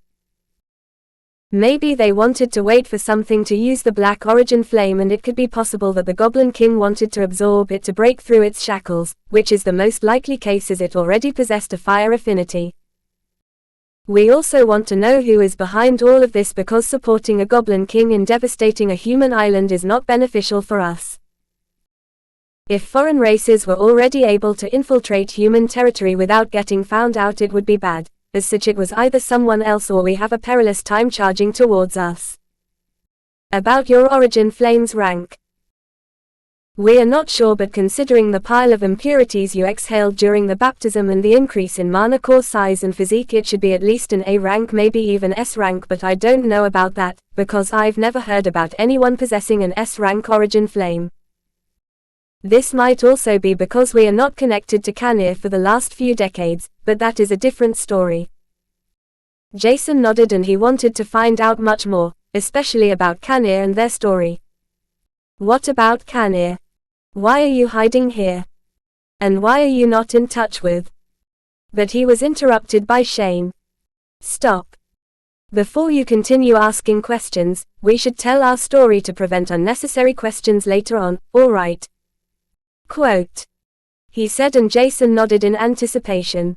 Maybe they wanted to wait for something to use the black origin flame, and it could be possible that the Goblin King wanted to absorb it to break through its shackles, which is the most likely case as it already possessed a fire affinity. We also want to know who is behind all of this, because supporting a Goblin King in devastating a human island is not beneficial for us. If foreign races were already able to infiltrate human territory without getting found out, it would be bad. As such, it was either someone else or we have a perilous time charging towards us. About your origin flame's rank. We are not sure, but considering the pile of impurities you exhaled during the baptism and the increase in mana core size and physique, it should be at least an A rank, maybe even S rank, but I don't know about that, because I've never heard about anyone possessing an S rank origin flame. This might also be because we are not connected to Kanir for the last few decades, but that is a different story. Jason nodded, and he wanted to find out much more, especially about Kanir and their story. What about Kanir? Why are you hiding here? And why are you not in touch with? But he was interrupted by Shane. Stop. Before you continue asking questions, we should tell our story to prevent unnecessary questions later on, alright? Quote. He said, and Jason nodded in anticipation.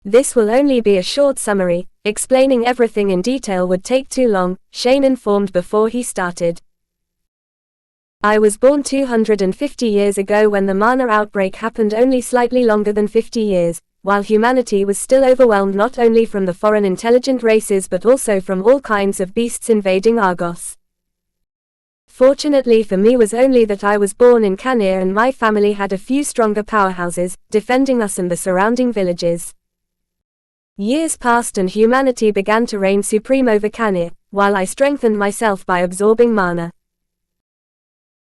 This will only be a short summary, explaining everything in detail would take too long, Shane informed before he started. I was born 250 years ago when the mana outbreak happened, only slightly longer than 50 years, while humanity was still overwhelmed not only from the foreign intelligent races but also from all kinds of beasts invading Argos. fortunately for me was only that I was born in Kanir and my family had a few stronger powerhouses, defending us and the surrounding villages. Years passed and humanity began to reign supreme over Kanir, while I strengthened myself by absorbing mana.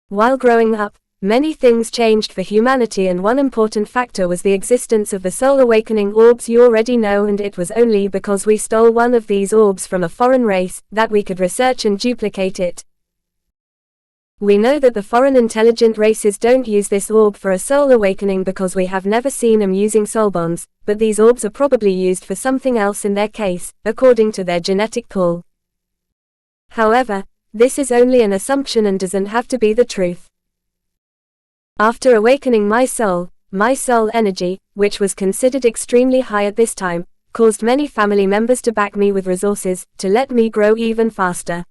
While growing up, many things changed for humanity, and one important factor was the existence of the soul awakening orbs you already know, and it was only because we stole one of these orbs from a foreign race that we could research and duplicate it. We know that the foreign intelligent races don't use this orb for a soul awakening because we have never seen them using soul bonds, but these orbs are probably used for something else in their case, according to their genetic pool. However, this is only an assumption and doesn't have to be the truth. After awakening my soul energy, which was considered extremely high at this time, caused many family members to back me with resources to let me grow even faster.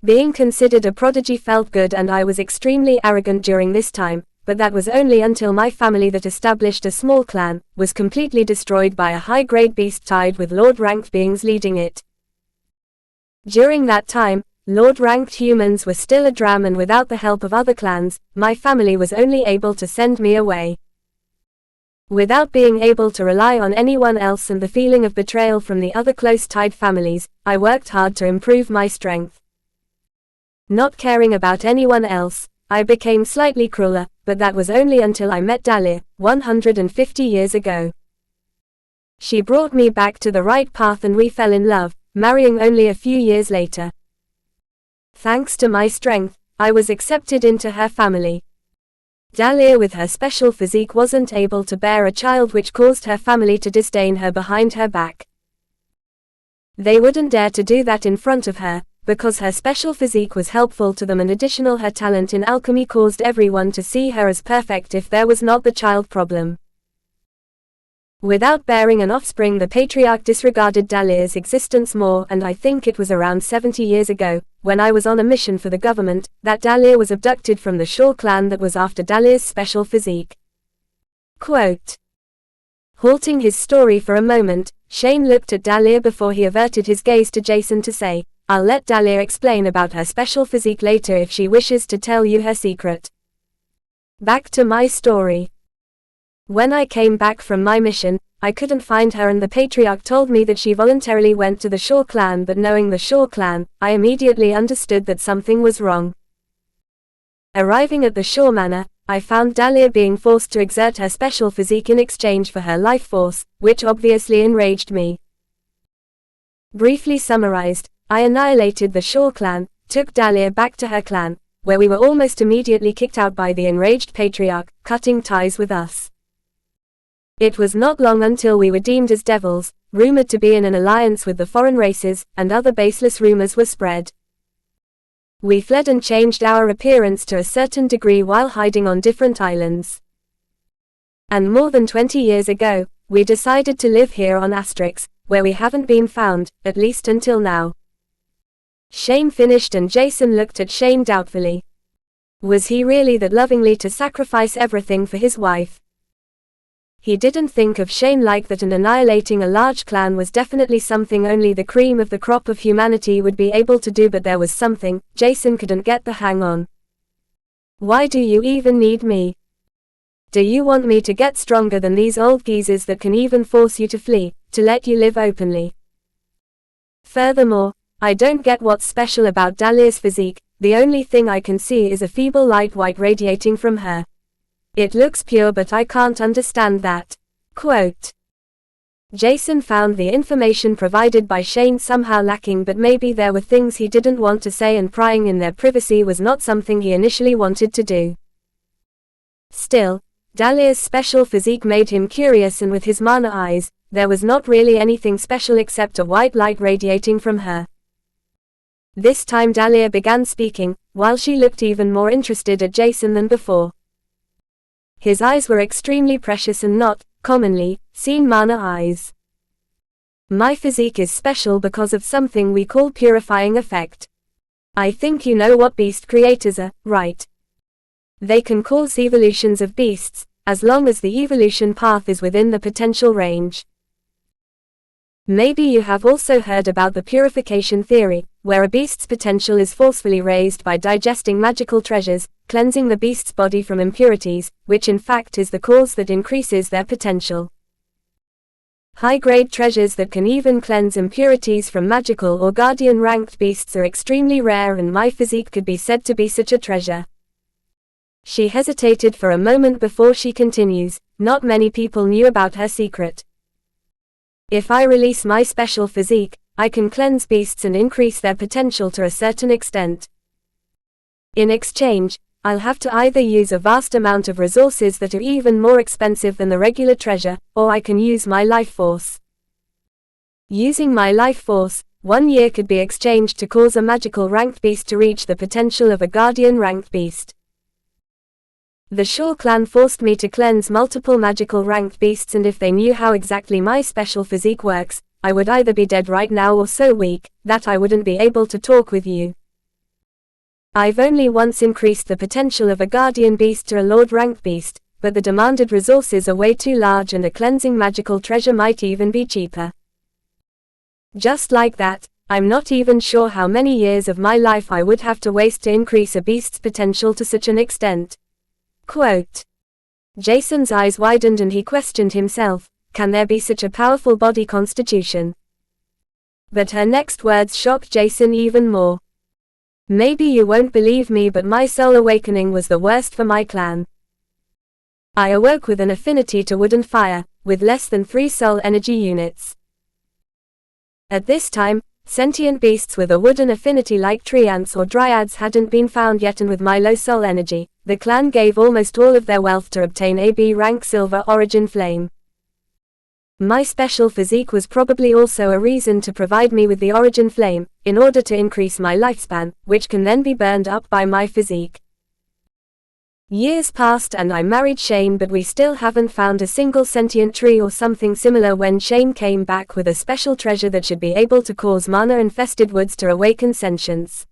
Being considered a prodigy felt good, and I was extremely arrogant during this time, but that was only until my family that established a small clan was completely destroyed by a high-grade beast tide with Lord-ranked beings leading it. During that time, Lord-ranked humans were still a dram, and without the help of other clans, my family was only able to send me away. Without being able to rely on anyone else and the feeling of betrayal from the other close-tied families, I worked hard to improve my strength. Not caring about anyone else, I became slightly crueler, but that was only until I met Dalir, 150 years ago. She brought me back to the right path and we fell in love, marrying only a few years later. Thanks to my strength, I was accepted into her family. Dalir with her special physique wasn't able to bear a child, which caused her family to disdain her behind her back. They wouldn't dare to do that in front of her, because her special physique was helpful to them, and additional her talent in alchemy caused everyone to see her as perfect if there was not the child problem. Without bearing an offspring, the patriarch disregarded Dalir's existence more, and I think it was around 70 years ago, when I was on a mission for the government, that Dalir was abducted from the Shaw clan that was after Dalir's special physique. Quote. Halting his story for a moment, Shane looked at Dalir before he averted his gaze to Jason to say, I'll let Dalir explain about her special physique later if she wishes to tell you her secret. Back to my story. When I came back from my mission, I couldn't find her, and the patriarch told me that she voluntarily went to the Shaw clan, but knowing the Shaw clan, I immediately understood that something was wrong. Arriving at the Shaw manor, I found Dalir being forced to exert her special physique in exchange for her life force, which obviously enraged me. Briefly summarized, I annihilated the Shaw clan, took Dalir back to her clan, where we were almost immediately kicked out by the enraged patriarch, cutting ties with us. It was not long until we were deemed as devils, rumored to be in an alliance with the foreign races, and other baseless rumors were spread. We fled and changed our appearance to a certain degree while hiding on different islands. And more than 20 years ago, we decided to live here on Asterix, where we haven't been found, at least until now. Shane finished, and Jason looked at Shane doubtfully. Was he really that lovingly to sacrifice everything for his wife? He didn't think of Shane like that, and annihilating a large clan was definitely something only the cream of the crop of humanity would be able to do, but there was something Jason couldn't get the hang on. Why do you even need me? Do you want me to get stronger than these old geezers that can even force you to flee, to let you live openly? Furthermore, I don't get what's special about Dalir's physique. The only thing I can see is a feeble light white radiating from her. It looks pure, but I can't understand that. Quote. Jason found the information provided by Shane somehow lacking, but maybe there were things he didn't want to say, and prying in their privacy was not something he initially wanted to do. Still, Dalir's special physique made him curious, and with his mana eyes, there was not really anything special except a white light radiating from her. This time Dalir began speaking, while she looked even more interested at Jason than before. His eyes were extremely precious and not, commonly, seen mana eyes. My physique is special because of something we call purifying effect. I think you know what beast creators are, right? They can cause evolutions of beasts, as long as the evolution path is within the potential range. Maybe you have also heard about the purification theory, where a beast's potential is forcefully raised by digesting magical treasures, cleansing the beast's body from impurities, which in fact is the cause that increases their potential. High-grade treasures that can even cleanse impurities from magical or guardian-ranked beasts are extremely rare, and my physique could be said to be such a treasure. She hesitated for a moment before she continues. Not many people knew about her secret. If I release my special physique, I can cleanse beasts and increase their potential to a certain extent. In exchange, I'll have to either use a vast amount of resources that are even more expensive than the regular treasure, or I can use my life force. Using my life force, 1 year could be exchanged to cause a magical ranked beast to reach the potential of a guardian ranked beast. The Shaw clan forced me to cleanse multiple magical ranked beasts, and if they knew how exactly my special physique works, I would either be dead right now or so weak that I wouldn't be able to talk with you. I've only once increased the potential of a guardian beast to a lord ranked beast, but the demanded resources are way too large, and a cleansing magical treasure might even be cheaper. Just like that, I'm not even sure how many years of my life I would have to waste to increase a beast's potential to such an extent. Quote. Jason's eyes widened and he questioned himself, can there be such a powerful body constitution? But her next words shocked Jason even more. Maybe you won't believe me, but my soul awakening was the worst for my clan. I awoke with an affinity to wood and fire, with less than 3 soul energy units. At this time, sentient beasts with a wooden affinity like treants or dryads hadn't been found yet, and with my low soul energy, the clan gave almost all of their wealth to obtain a B rank silver origin flame. My special physique was probably also a reason to provide me with the origin flame, in order to increase my lifespan, which can then be burned up by my physique. Years passed and I married Shane, but we still haven't found a single sentient tree or something similar when Shane came back with a special treasure that should be able to cause mana-infested woods to awaken sentience.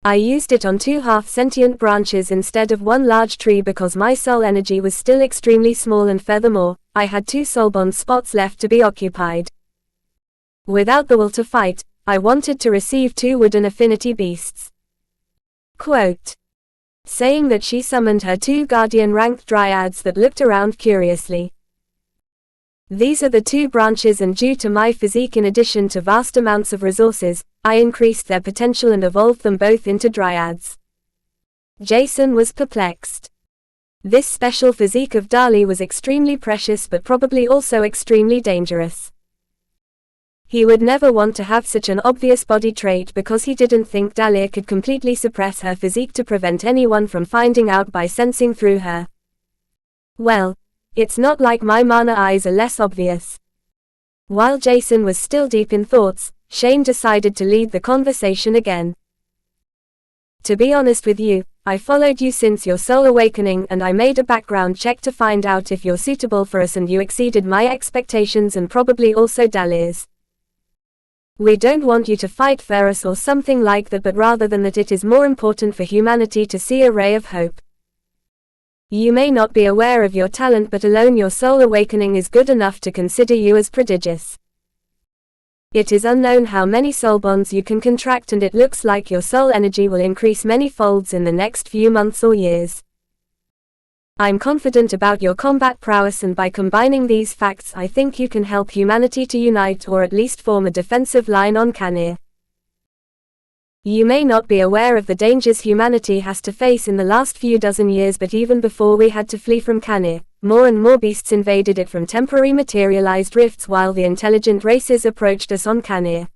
I used it on 2 half-sentient branches instead of 1 large tree because my soul energy was still extremely small, and furthermore, I had 2 soulbond spots left to be occupied. Without the will to fight, I wanted to receive 2 wooden affinity beasts. Quote. Saying that, she summoned her 2 guardian-ranked dryads that looked around curiously. These are the 2 branches, and due to my physique in addition to vast amounts of resources, I increased their potential and evolved them both into dryads. Jason was perplexed. This special physique of Dali was extremely precious, but probably also extremely dangerous. He would never want to have such an obvious body trait because he didn't think Dahlia could completely suppress her physique to prevent anyone from finding out by sensing through her. Well, it's not like my mana eyes are less obvious. While Jason was still deep in thoughts, Shane decided to lead the conversation again. To be honest with you, I followed you since your soul awakening, and I made a background check to find out if you're suitable for us, and you exceeded my expectations and probably also Dahlia's. We don't want you to fight for us or something like that, but rather than that, it is more important for humanity to see a ray of hope. You may not be aware of your talent, but alone your soul awakening is good enough to consider you as prodigious. It is unknown how many soul bonds you can contract, and it looks like your soul energy will increase many folds in the next few months or years. I'm confident about your combat prowess, and by combining these facts I think you can help humanity to unite, or at least form a defensive line on Canir. You may not be aware of the dangers humanity has to face in the last few dozen years, but even before we had to flee from Canir, more and more beasts invaded it from temporary materialized rifts while the intelligent races approached us on Canir.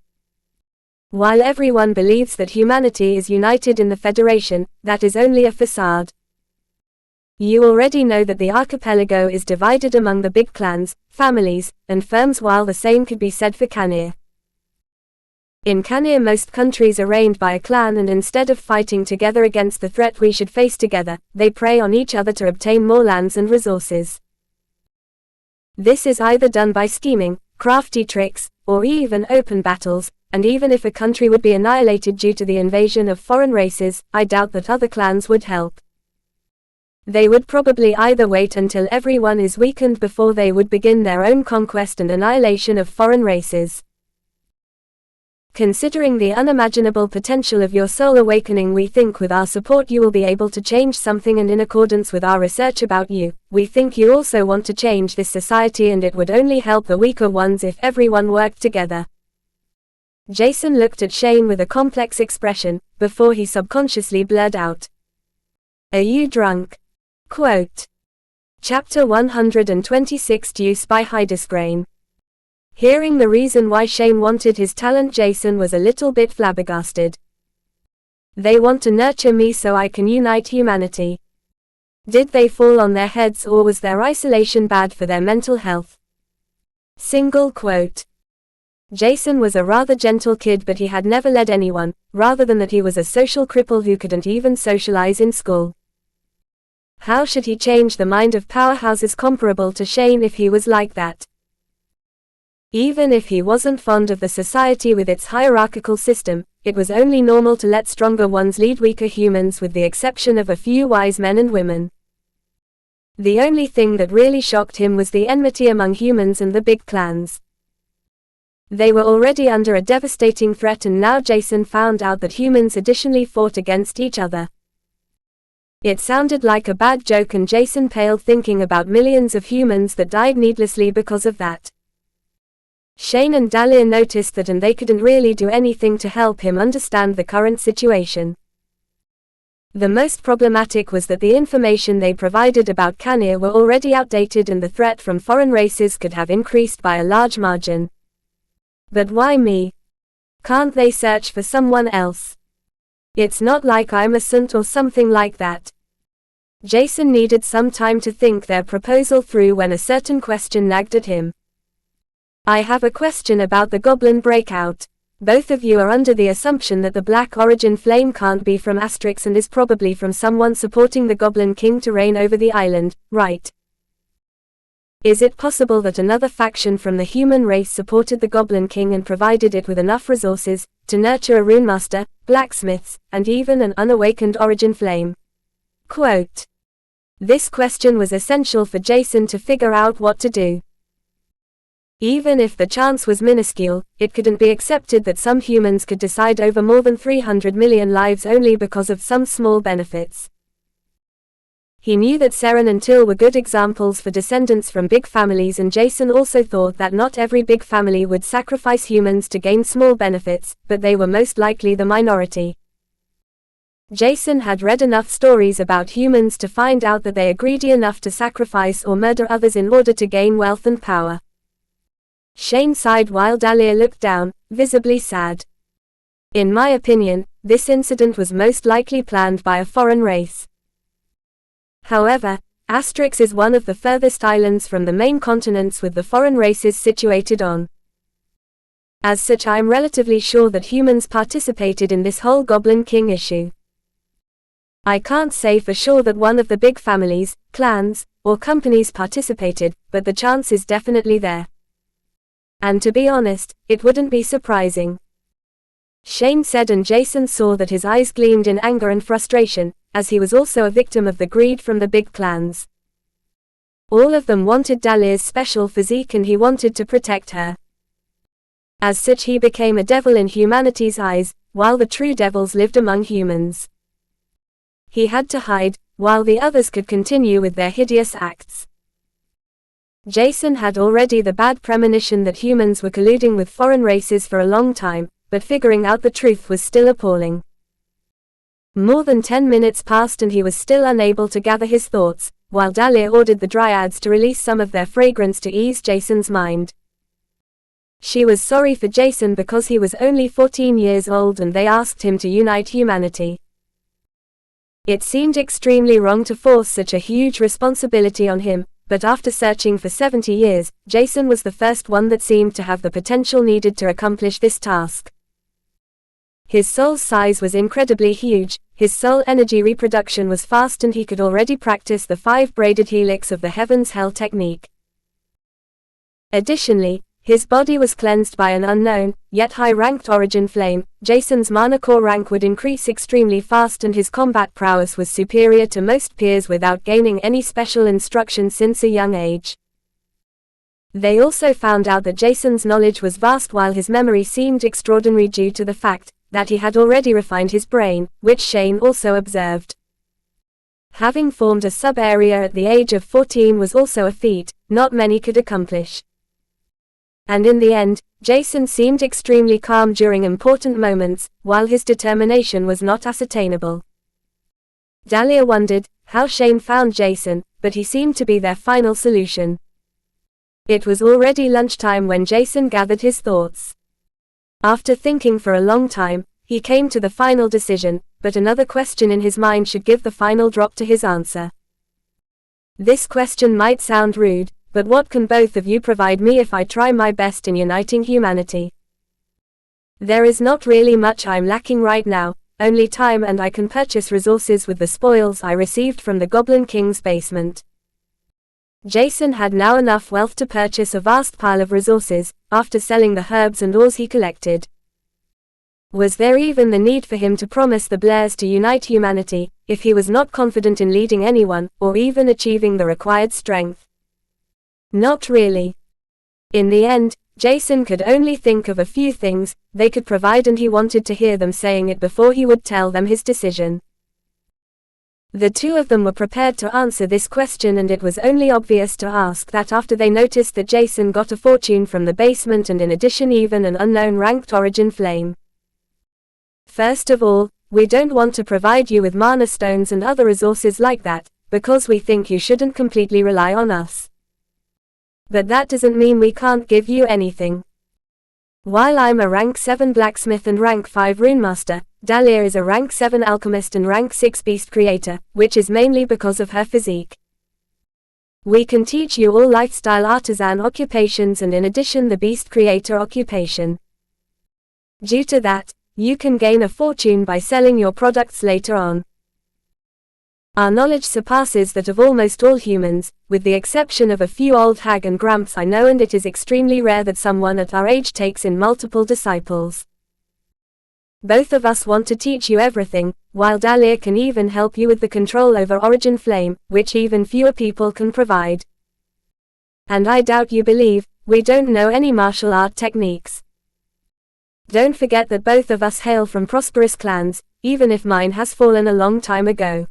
While everyone believes that humanity is united in the Federation, that is only a facade. You already know that the archipelago is divided among the big clans, families, and firms, while the same could be said for Canir. In Canir, most countries are reigned by a clan, and instead of fighting together against the threat we should face together, they prey on each other to obtain more lands and resources. This is either done by scheming, crafty tricks, or even open battles, and even if a country would be annihilated due to the invasion of foreign races, I doubt that other clans would help. They would probably either wait until everyone is weakened before they would begin their own conquest and annihilation of foreign races. Considering the unimaginable potential of your soul awakening, we think with our support you will be able to change something, and in accordance with our research about you, we think you also want to change this society, and it would only help the weaker ones if everyone worked together. Jason looked at Shane with a complex expression, before he subconsciously blurred out, "Are you drunk?" Quote. Chapter 126, Deuce by Hydesgrain. Hearing the reason why Shane wanted his talent, Jason was a little bit flabbergasted. "They want to nurture me so I can unite humanity. Did they fall on their heads, or was their isolation bad for their mental health?" Single quote. Jason was a rather gentle kid, but he had never led anyone, rather than that he was a social cripple who couldn't even socialize in school. How should he change the mind of powerhouses comparable to Shane if he was like that? Even if he wasn't fond of the society with its hierarchical system, it was only normal to let stronger ones lead weaker humans, with the exception of a few wise men and women. The only thing that really shocked him was the enmity among humans and the big clans. They were already under a devastating threat, and now Jason found out that humans additionally fought against each other. It sounded like a bad joke, and Jason paled thinking about millions of humans that died needlessly because of that. Shane and Dahlia noticed that, and they couldn't really do anything to help him understand the current situation. The most problematic was that the information they provided about Canir were already outdated, and the threat from foreign races could have increased by a large margin. But why me? Can't they search for someone else? It's not like I'm a saint or something like that. Jason needed some time to think their proposal through when a certain question nagged at him. "I have a question about the Goblin breakout. Both of you are under the assumption that the Black Origin flame can't be from Asterix and is probably from someone supporting the Goblin King to reign over the island, right? Is it possible that another faction from the human race supported the Goblin King and provided it with enough resources to nurture a runemaster, blacksmiths, and even an unawakened origin flame?" Quote. This question was essential for Jason to figure out what to do. Even if the chance was minuscule, it couldn't be accepted that some humans could decide over more than 300 million lives only because of some small benefits. He knew that Seren and Till were good examples for descendants from big families, and Jason also thought that not every big family would sacrifice humans to gain small benefits, but they were most likely the minority. Jason had read enough stories about humans to find out that they are greedy enough to sacrifice or murder others in order to gain wealth and power. Shane sighed while Dahlia looked down, visibly sad. "In my opinion, this incident was most likely planned by a foreign race. However, Asterix is one of the furthest islands from the main continents with the foreign races situated on. As such, I'm relatively sure that humans participated in this whole Goblin King issue. I can't say for sure that one of the big families, clans, or companies participated, but the chance is definitely there. And to be honest, it wouldn't be surprising," Shane said, and Jason saw that his eyes gleamed in anger and frustration, as he was also a victim of the greed from the big clans. All of them wanted Dahlia's special physique, and he wanted to protect her. As such, he became a devil in humanity's eyes, while the true devils lived among humans. He had to hide, while the others could continue with their hideous acts. Jason had already the bad premonition that humans were colluding with foreign races for a long time, but figuring out the truth was still appalling. More than 10 minutes passed and he was still unable to gather his thoughts, while Dahlia ordered the dryads to release some of their fragrance to ease Jason's mind. She was sorry for Jason because he was only 14 years old and they asked him to unite humanity. It seemed extremely wrong to force such a huge responsibility on him, but after searching for 70 years, Jason was the first one that seemed to have the potential needed to accomplish this task. His soul's size was incredibly huge, his soul energy reproduction was fast, and he could already practice the 5-braided helix of the Heaven's Hell technique. Additionally, his body was cleansed by an unknown, yet high-ranked origin flame. Jason's mana core rank would increase extremely fast, and his combat prowess was superior to most peers without gaining any special instruction since a young age. They also found out that Jason's knowledge was vast while his memory seemed extraordinary due to the fact that he had already refined his brain, which Shane also observed. Having formed a sub-area at the age of 14 was also a feat not many could accomplish. And in the end, Jason seemed extremely calm during important moments, while his determination was not ascertainable. Dahlia wondered how Shane found Jason, but he seemed to be their final solution. It was already lunchtime when Jason gathered his thoughts. After thinking for a long time, he came to the final decision, but another question in his mind should give the final drop to his answer. This question might sound rude, but what can both of you provide me if I try my best in uniting humanity? There is not really much I'm lacking right now, only time, and I can purchase resources with the spoils I received from the Goblin King's basement. Jason had now enough wealth to purchase a vast pile of resources, after selling the herbs and ores he collected. Was there even the need for him to promise the Blairs to unite humanity, if he was not confident in leading anyone, or even achieving the required strength? Not really. In the end, Jason could only think of a few things they could provide, and he wanted to hear them saying it before he would tell them his decision. The two of them were prepared to answer this question, and it was only obvious to ask that after they noticed that Jason got a fortune from the basement and in addition even an unknown ranked origin flame. First of all, we don't want to provide you with mana stones and other resources like that, because we think you shouldn't completely rely on us. But that doesn't mean we can't give you anything. While I'm a rank 7 blacksmith and rank 5 runemaster, Dahlia is a rank 7 alchemist and rank 6 beast creator, which is mainly because of her physique. We can teach you all lifestyle artisan occupations and in addition the beast creator occupation. Due to that, you can gain a fortune by selling your products later on. Our knowledge surpasses that of almost all humans, with the exception of a few old hag and gramps I know, and it is extremely rare that someone at our age takes in multiple disciples. Both of us want to teach you everything, while Dahlia can even help you with the control over Origin Flame, which even fewer people can provide. And I doubt you believe, we don't know any martial art techniques. Don't forget that both of us hail from prosperous clans, even if mine has fallen a long time ago.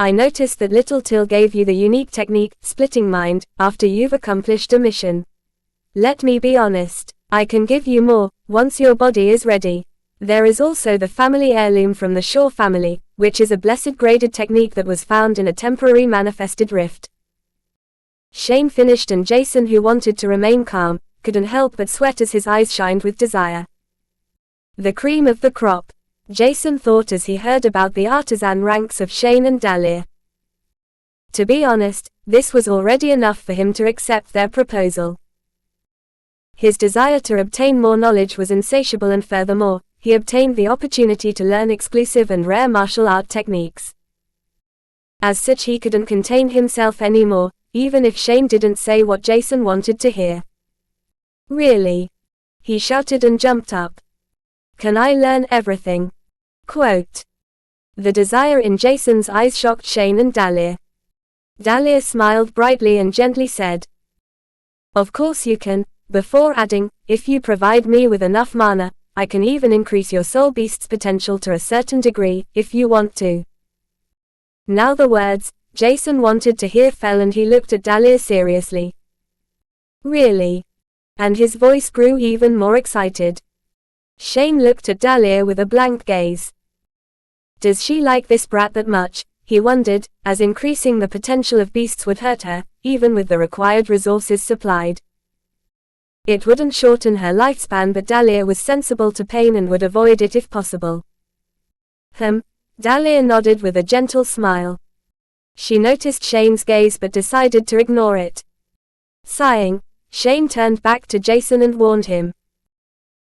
I noticed that Little Till gave you the unique technique, Splitting Mind, after you've accomplished a mission. Let me be honest, I can give you more, once your body is ready. There is also the family heirloom from the Shaw family, which is a blessed graded technique that was found in a temporary manifested rift. Shane finished, and Jason, who wanted to remain calm, couldn't help but sweat as his eyes shined with desire. The cream of the crop, Jason thought as he heard about the artisan ranks of Shane and Dahlia. To be honest, this was already enough for him to accept their proposal. His desire to obtain more knowledge was insatiable, and furthermore, he obtained the opportunity to learn exclusive and rare martial art techniques. As such, he couldn't contain himself anymore, even if Shane didn't say what Jason wanted to hear. Really? He shouted and jumped up. Can I learn everything? Quote. The desire in Jason's eyes shocked Shane and Dahlia. Dahlia smiled brightly and gently said, "Of course you can," before adding, "if you provide me with enough mana, I can even increase your soul beast's potential to a certain degree, if you want to." Now the words Jason wanted to hear fell, and he looked at Dahlia seriously. Really? And his voice grew even more excited. Shane looked at Dahlia with a blank gaze. Does she like this brat that much? He wondered, as increasing the potential of beasts would hurt her, even with the required resources supplied. It wouldn't shorten her lifespan, but Dahlia was sensible to pain and would avoid it if possible. Dahlia nodded with a gentle smile. She noticed Shane's gaze but decided to ignore it. Sighing, Shane turned back to Jason and warned him.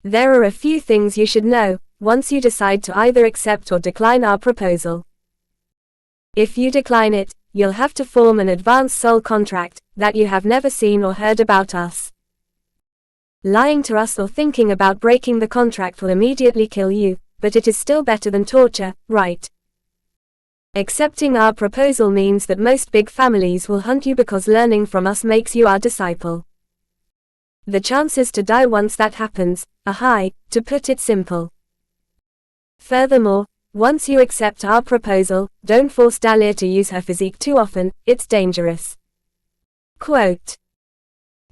There are a few things you should know, once you decide to either accept or decline our proposal. If you decline it, you'll have to form an advance soul contract, that you have never seen or heard about us. Lying to us or thinking about breaking the contract will immediately kill you, but it is still better than torture, right? Accepting our proposal means that most big families will hunt you because learning from us makes you our disciple. The chances to die once that happens are high, to put it simple. Furthermore, once you accept our proposal, don't force Dahlia to use her physique too often, it's dangerous. Quote.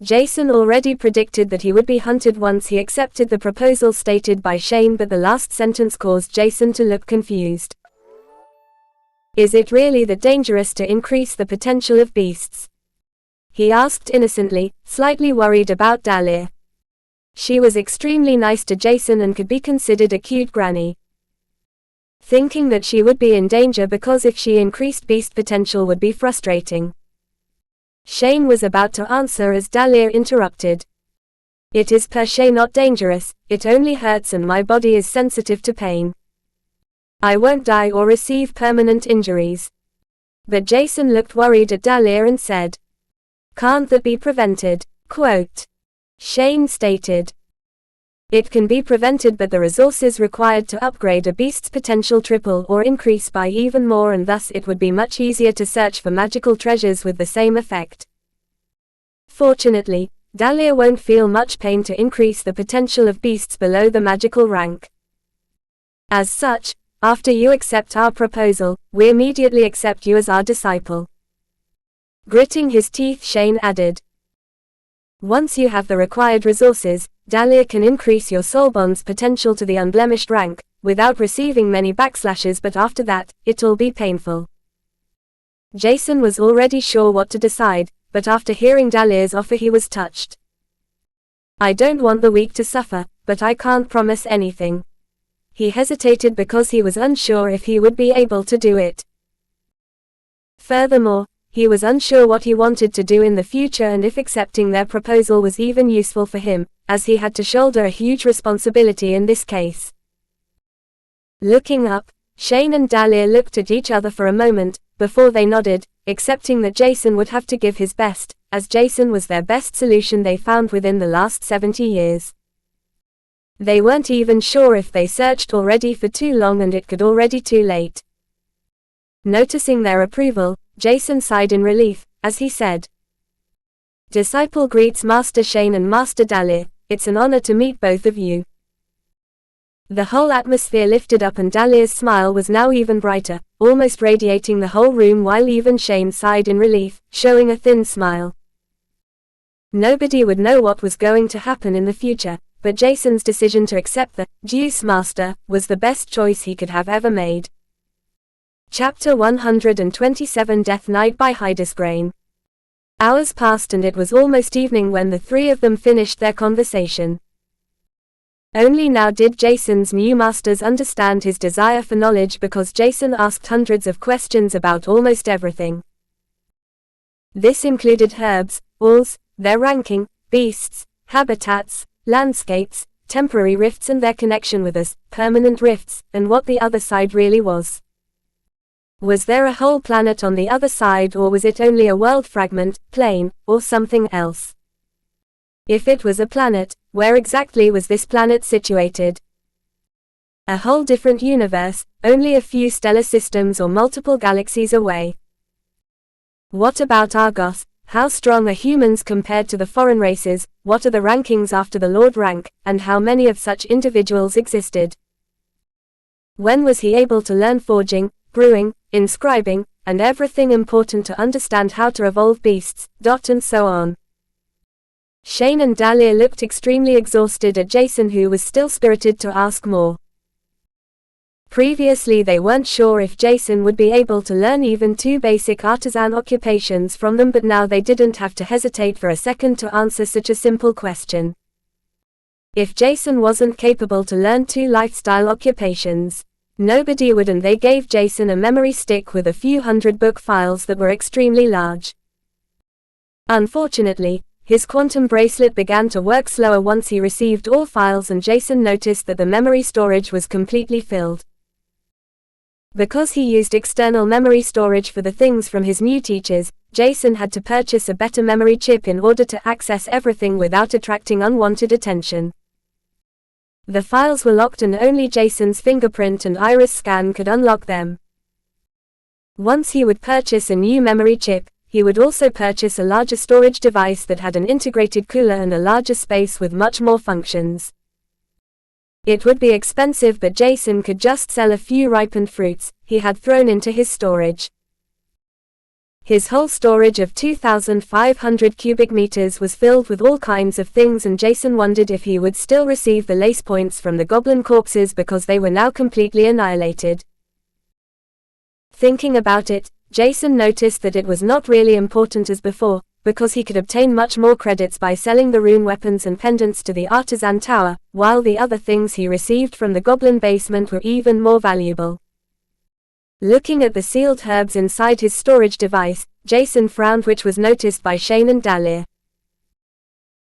Jason already predicted that he would be hunted once he accepted the proposal stated by Shane, but the last sentence caused Jason to look confused. Is it really that dangerous to increase the potential of beasts? He asked innocently, slightly worried about Dahlia. She was extremely nice to Jason and could be considered a cute granny. Thinking that she would be in danger because if she increased beast potential would be frustrating. Shane was about to answer as Dahlia interrupted. It is per se not dangerous, it only hurts and my body is sensitive to pain. I won't die or receive permanent injuries. But Jason looked worried at Dahlia and said, can't that be prevented? Quote. Shane stated. It can be prevented, but the resources required to upgrade a beast's potential triple or increase by even more, and thus it would be much easier to search for magical treasures with the same effect. Fortunately, Dahlia won't feel much pain to increase the potential of beasts below the magical rank. As such, after you accept our proposal, we immediately accept you as our disciple. Gritting his teeth, Shane added. Once you have the required resources, Dahlia can increase your soul bond's potential to the unblemished rank, without receiving many backslashes, but after that, it'll be painful. Jason was already sure what to decide, but after hearing Dahlia's offer he was touched. I don't want the weak to suffer, but I can't promise anything. He hesitated because he was unsure if he would be able to do it. Furthermore, he was unsure what he wanted to do in the future and if accepting their proposal was even useful for him, as he had to shoulder a huge responsibility in this case. Looking up, Shane and Dahlia looked at each other for a moment, before they nodded, accepting that Jason would have to give his best, as Jason was their best solution they found within the last 70 years. They weren't even sure if they searched already for too long and it could already too late. Noticing their approval, Jason sighed in relief, as he said. Disciple greets Master Shane and Master Dahlia, it's an honor to meet both of you. The whole atmosphere lifted up and Dahlia's smile was now even brighter, almost radiating the whole room, while even Shane sighed in relief, showing a thin smile. Nobody would know what was going to happen in the future, but Jason's decision to accept the Juice Master was the best choice he could have ever made. Chapter 127 Death Knight by Hydesgrain. Hours passed and it was almost evening when the three of them finished their conversation. Only now did Jason's new masters understand his desire for knowledge, because Jason asked hundreds of questions about almost everything. This included herbs, walls, their ranking, beasts, habitats, landscapes, temporary rifts and their connection with us, permanent rifts, and what the other side really was. Was there a whole planet on the other side, or was it only a world fragment, plane, or something else? If it was a planet, where exactly was this planet situated? A whole different universe, only a few stellar systems or multiple galaxies away. What about Argos? How strong are humans compared to the foreign races? What are the rankings after the Lord rank, and how many of such individuals existed? When was he able to learn forging, brewing, inscribing, and everything important to understand how to evolve beasts, and so on. Shane and Dahlia looked extremely exhausted at Jason, who was still spirited to ask more. Previously they weren't sure if Jason would be able to learn even 2 basic artisan occupations from them, but now they didn't have to hesitate for a second to answer such a simple question. If Jason wasn't capable to learn 2 lifestyle occupations, nobody would, and they gave Jason a memory stick with a few hundred book files that were extremely large. Unfortunately, his quantum bracelet began to work slower once he received all files, and Jason noticed that the memory storage was completely filled. Because he used external memory storage for the things from his new teachers, Jason had to purchase a better memory chip in order to access everything without attracting unwanted attention. The files were locked and only Jason's fingerprint and iris scan could unlock them. Once he would purchase a new memory chip, he would also purchase a larger storage device that had an integrated cooler and a larger space with much more functions. It would be expensive, but Jason could just sell a few ripened fruits he had thrown into his storage. His whole storage of 2,500 cubic meters was filled with all kinds of things, and Jason wondered if he would still receive the lace points from the goblin corpses because they were now completely annihilated. Thinking about it, Jason noticed that it was not really important as before, because he could obtain much more credits by selling the rune weapons and pendants to the artisan tower, while the other things he received from the goblin basement were even more valuable. Looking at the sealed herbs inside his storage device, Jason frowned, which was noticed by Shane and Dahlia.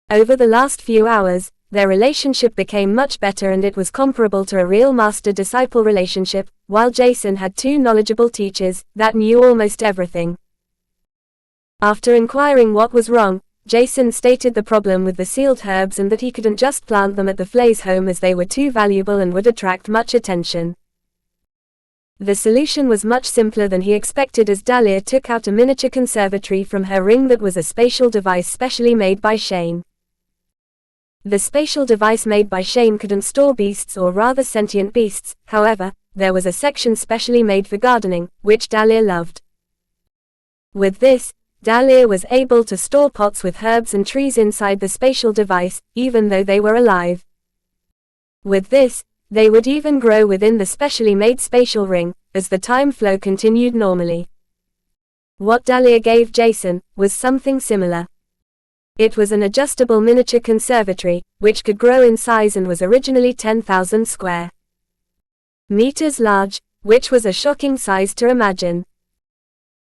Over the last few hours, their relationship became much better, and it was comparable to a real master-disciple relationship, while Jason had two knowledgeable teachers that knew almost everything. After inquiring what was wrong, Jason stated the problem with the sealed herbs and that he couldn't just plant them at the Flay's home as they were too valuable and would attract much attention. The solution was much simpler than he expected, as Dahlia took out a miniature conservatory from her ring that was a spatial device specially made by Shane. The spatial device made by Shane couldn't store beasts, or rather sentient beasts. However, there was a section specially made for gardening, which Dahlia loved. With this, Dahlia was able to store pots with herbs and trees inside the spatial device, even though they were alive. With this, they would even grow within the specially made spatial ring, as the time flow continued normally. What Dahlia gave Jason was something similar. It was an adjustable miniature conservatory, which could grow in size and was originally 10,000 square meters large, which was a shocking size to imagine.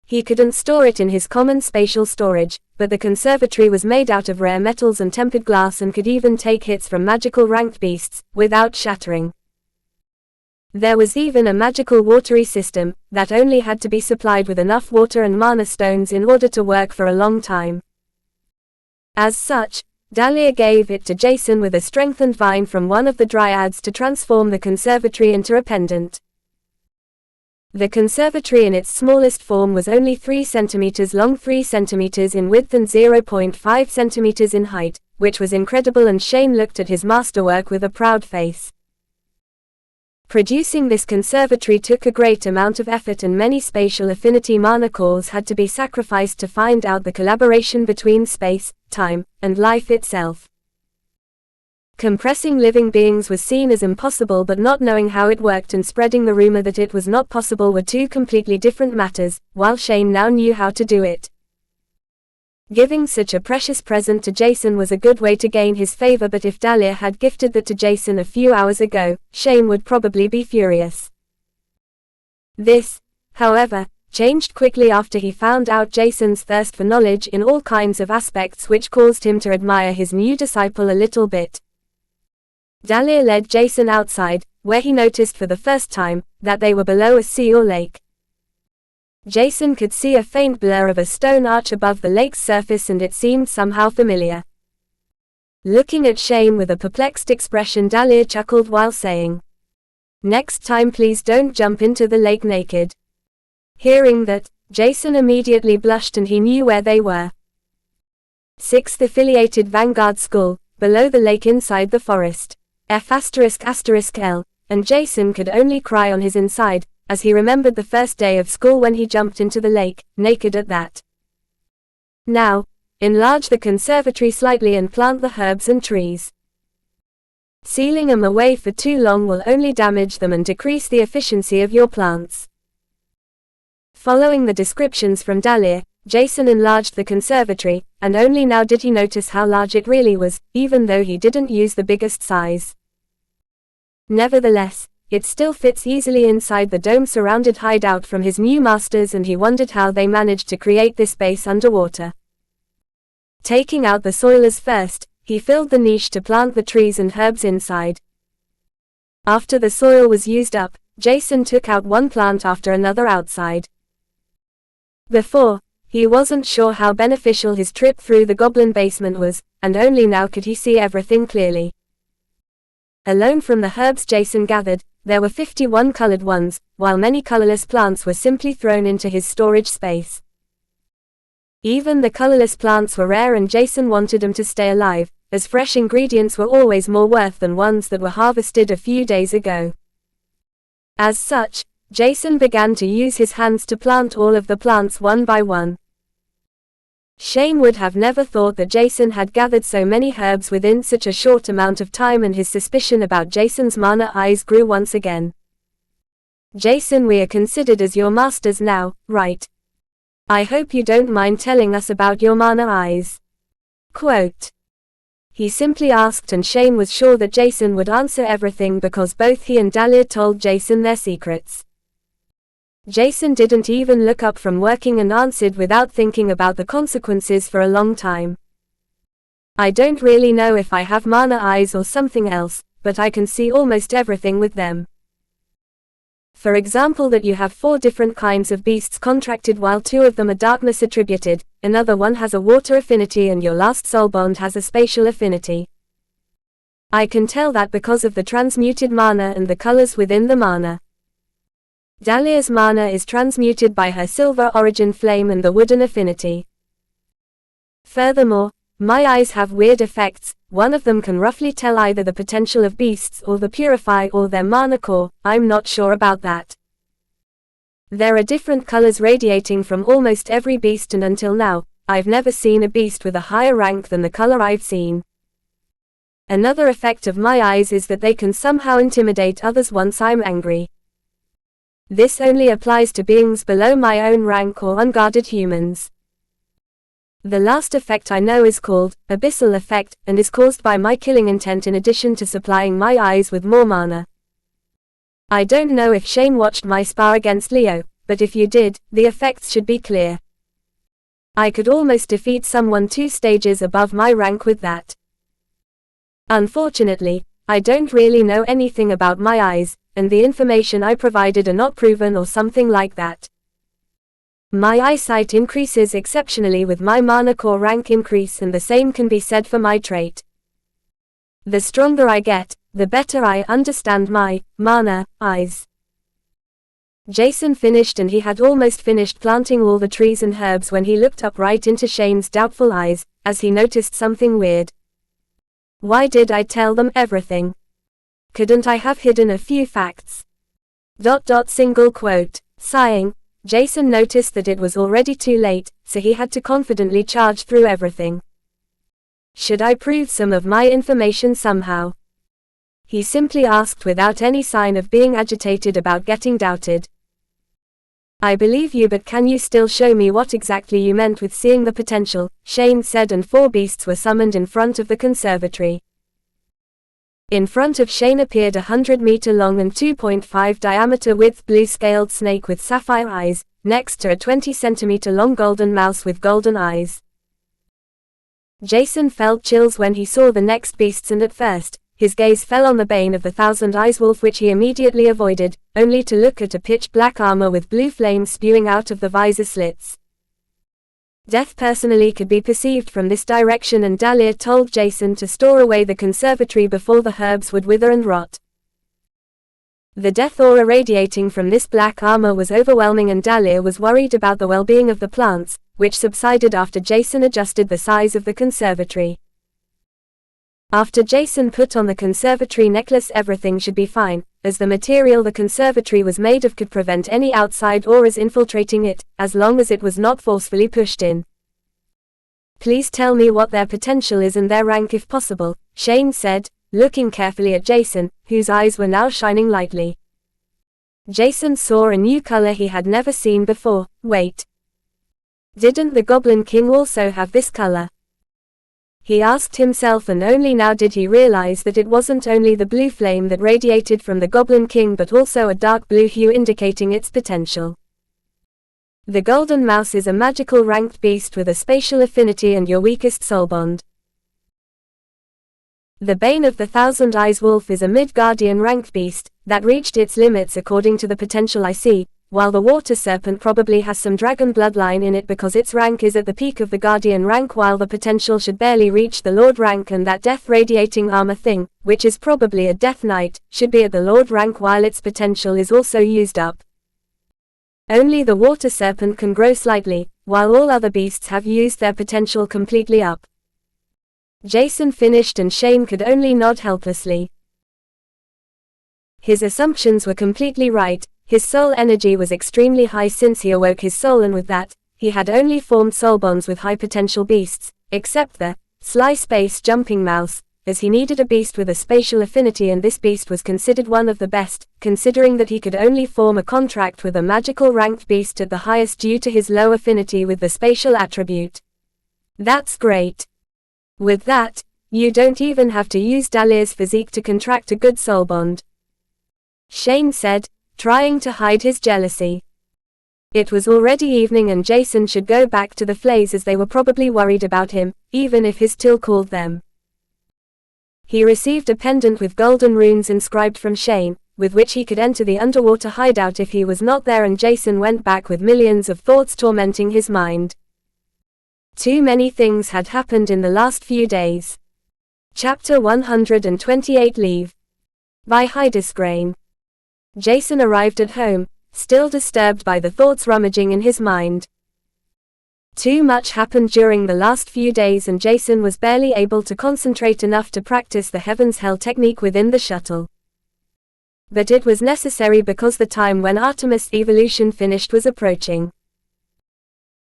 He couldn't store it in his common spatial storage, but the conservatory was made out of rare metals and tempered glass and could even take hits from magical ranked beasts, without shattering. There was even a magical watery system, that only had to be supplied with enough water and mana stones in order to work for a long time. As such, Dahlia gave it to Jason with a strengthened vine from one of the dryads to transform the conservatory into a pendant. The conservatory in its smallest form was only 3 centimeters long, 3 centimeters in width and 0.5 centimeters in height, which was incredible, and Shane looked at his masterwork with a proud face. Producing this conservatory took a great amount of effort, and many spatial affinity mana cores had to be sacrificed to find out the collaboration between space, time, and life itself. Compressing living beings was seen as impossible, but not knowing how it worked and spreading the rumor that it was not possible were two completely different matters, while Shane now knew how to do it. Giving such a precious present to Jason was a good way to gain his favor, but if Dahlia had gifted that to Jason a few hours ago, Shane would probably be furious. This, however, changed quickly after he found out Jason's thirst for knowledge in all kinds of aspects, which caused him to admire his new disciple a little bit. Dahlia led Jason outside, where he noticed for the first time that they were below a sea or lake. Jason could see a faint blur of a stone arch above the lake's surface, and it seemed somehow familiar. Looking at Shane with a perplexed expression, Dahlia chuckled while saying, "Next time please don't jump into the lake naked." Hearing that, Jason immediately blushed, and he knew where they were. 6th Affiliated Vanguard School, below the lake inside the forest. F***L, and Jason could only cry on his inside, as he remembered the first day of school when he jumped into the lake, naked at that. Now, enlarge the conservatory slightly and plant the herbs and trees. Sealing them away for too long will only damage them and decrease the efficiency of your plants. Following the descriptions from Dahlia, Jason enlarged the conservatory, and only now did he notice how large it really was, even though he didn't use the biggest size. Nevertheless, it still fits easily inside the dome-surrounded hideout from his new masters, and he wondered how they managed to create this base underwater. Taking out the soilers first, he filled the niche to plant the trees and herbs inside. After the soil was used up, Jason took out one plant after another outside. Before, he wasn't sure how beneficial his trip through the goblin basement was, and only now could he see everything clearly. Alone from the herbs Jason gathered, there were 51 colored ones, while many colorless plants were simply thrown into his storage space. Even the colorless plants were rare, and Jason wanted them to stay alive, as fresh ingredients were always more worth than ones that were harvested a few days ago. As such, Jason began to use his hands to plant all of the plants one by one. Shane would have never thought that Jason had gathered so many herbs within such a short amount of time, and his suspicion about Jason's mana eyes grew once again. "Jason, we are considered as your masters now, right? I hope you don't mind telling us about your mana eyes." Quote. He simply asked, and Shane was sure that Jason would answer everything because both he and Dahlia told Jason their secrets. Jason didn't even look up from working and answered without thinking about the consequences for a long time. "I don't really know if I have mana eyes or something else, but I can see almost everything with them. For example, that you have 4 different kinds of beasts contracted, while 2 of them are darkness attributed, another one has a water affinity, and your last soul bond has a spatial affinity. I can tell that because of the transmuted mana and the colors within the mana. Dahlia's mana is transmuted by her silver origin flame and the wooden affinity. Furthermore, my eyes have weird effects. One of them can roughly tell either the potential of beasts or the purify or their mana core. I'm not sure about that. There are different colors radiating from almost every beast, and until now, I've never seen a beast with a higher rank than the color I've seen. Another effect of my eyes is that they can somehow intimidate others once I'm angry. This only applies to beings below my own rank or unguarded humans. The last effect I know is called Abyssal Effect, and is caused by my killing intent in addition to supplying my eyes with more mana. I don't know if Shane watched my spar against Leo, but if you did, the effects should be clear. I could almost defeat someone 2 stages above my rank with that. Unfortunately, I don't really know anything about my eyes, and the information I provided are not proven or something like that. My eyesight increases exceptionally with my mana core rank increase, and the same can be said for my trait. The stronger I get, the better I understand my mana eyes. Jason finished, and he had almost finished planting all the trees and herbs when he looked up right into Shane's doubtful eyes, as he noticed something weird. Why did I tell them everything? Couldn't I have hidden a few facts? Single quote. Sighing, Jason noticed that it was already too late, so he had to confidently charge through everything. Should I prove some of my information somehow? He simply asked without any sign of being agitated about getting doubted. I believe you, but can you still show me what exactly you meant with seeing the potential? Shane said, and 4 beasts were summoned in front of the conservatory. In front of Shane appeared a 100-meter long and 2.5 diameter width blue-scaled snake with sapphire eyes, next to a 20-centimeter long golden mouse with golden eyes. Jason felt chills when he saw the next beasts, and at first, his gaze fell on the Bane of the Thousand Eyes wolf, which he immediately avoided, only to look at a pitch-black armor with blue flames spewing out of the visor slits. Death personally could be perceived from this direction, and Dahlia told Jason to store away the conservatory before the herbs would wither and rot. The death aura radiating from this black armor was overwhelming, and Dahlia was worried about the well-being of the plants, which subsided after Jason adjusted the size of the conservatory. After Jason put on the conservatory necklace, everything should be fine, as the material the conservatory was made of could prevent any outside auras infiltrating it, as long as it was not forcefully pushed in. Please tell me what their potential is and their rank if possible, Shane said, looking carefully at Jason, whose eyes were now shining lightly. Jason saw a new color he had never seen before. Wait. Didn't the Goblin King also have this color? He asked himself, and only now did he realize that it wasn't only the blue flame that radiated from the Goblin King, but also a dark blue hue indicating its potential. The Golden Mouse is a magical ranked beast with a spatial affinity and your weakest soul bond. The Bane of the Thousand Eyes wolf is a mid-guardian ranked beast that reached its limits according to the potential I see, while the water serpent probably has some dragon bloodline in it because its rank is at the peak of the guardian rank while the potential should barely reach the lord rank, and that death radiating armor thing, which is probably a death knight, should be at the lord rank while its potential is also used up. Only the water serpent can grow slightly, while all other beasts have used their potential completely up. Jason finished and Shane could only nod helplessly. His assumptions were completely right. His soul energy was extremely high since he awoke his soul, and with that, he had only formed soul bonds with high potential beasts, except the sly space jumping mouse, as he needed a beast with a spatial affinity, and this beast was considered one of the best, considering that he could only form a contract with a magical ranked beast at the highest due to his low affinity with the spatial attribute. That's great. With that, you don't even have to use Dahlia's physique to contract a good soul bond, Shane said, trying to hide his jealousy. It was already evening and Jason should go back to the Flays as they were probably worried about him, even if his Till called them. He received a pendant with golden runes inscribed from Shane, with which he could enter the underwater hideout if he was not there, and Jason went back with millions of thoughts tormenting his mind. Too many things had happened in the last few days. Chapter 128 Leave. By Hydesgrain. Jason arrived at home, still disturbed by the thoughts rummaging in his mind. Too much happened during the last few days and Jason was barely able to concentrate enough to practice the Heaven's Hell technique within the shuttle. But it was necessary because the time when Artemis' evolution finished was approaching.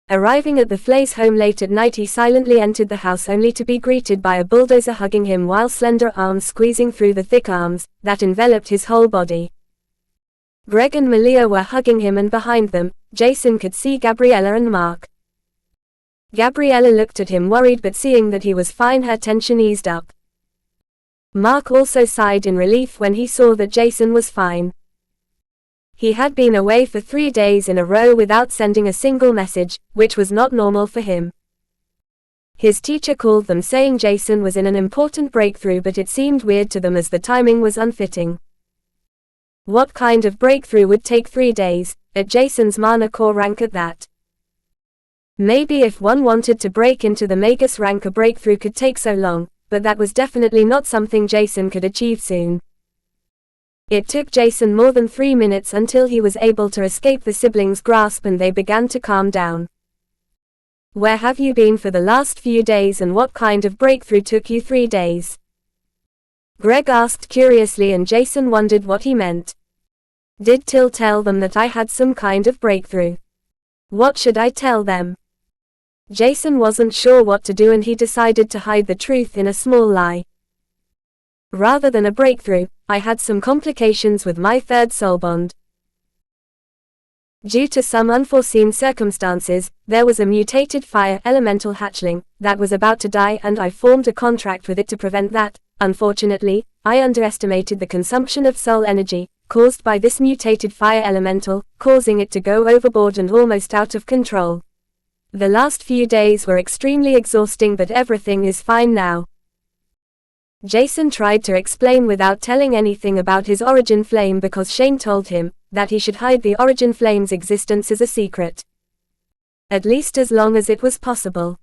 Arriving at the Flay's home late at night, he silently entered the house only to be greeted by a bulldozer hugging him while slender arms squeezing through the thick arms that enveloped his whole body. Greg and Malia were hugging him, and behind them, Jason could see Gabriella and Mark. Gabriella looked at him worried, but seeing that he was fine, her tension eased up. Mark also sighed in relief when he saw that Jason was fine. He had been away for 3 days in a row without sending a single message, which was not normal for him. His teacher called them saying Jason was in an important breakthrough, but it seemed weird to them as the timing was unfitting. What kind of breakthrough would take 3 days, at Jason's mana core rank at that? Maybe if one wanted to break into the Magus rank, a breakthrough could take so long, but that was definitely not something Jason could achieve soon. It took Jason more than 3 minutes until he was able to escape the siblings' grasp and they began to calm down. Where have you been for the last few days, and what kind of breakthrough took you 3 days? Greg asked curiously, and Jason wondered what he meant. Did Till tell them that I had some kind of breakthrough? What should I tell them? Jason wasn't sure what to do and he decided to hide the truth in a small lie. Rather than a breakthrough, I had some complications with my third soul bond. Due to some unforeseen circumstances, there was a mutated fire elemental hatchling that was about to die, and I formed a contract with it to prevent that. Unfortunately, I underestimated the consumption of soul energy caused by this mutated fire elemental, causing it to go overboard and almost out of control. The last few days were extremely exhausting, but everything is fine now. Jason tried to explain without telling anything about his origin flame because Shane told him that he should hide the origin flame's existence as a secret. At least as long as it was possible.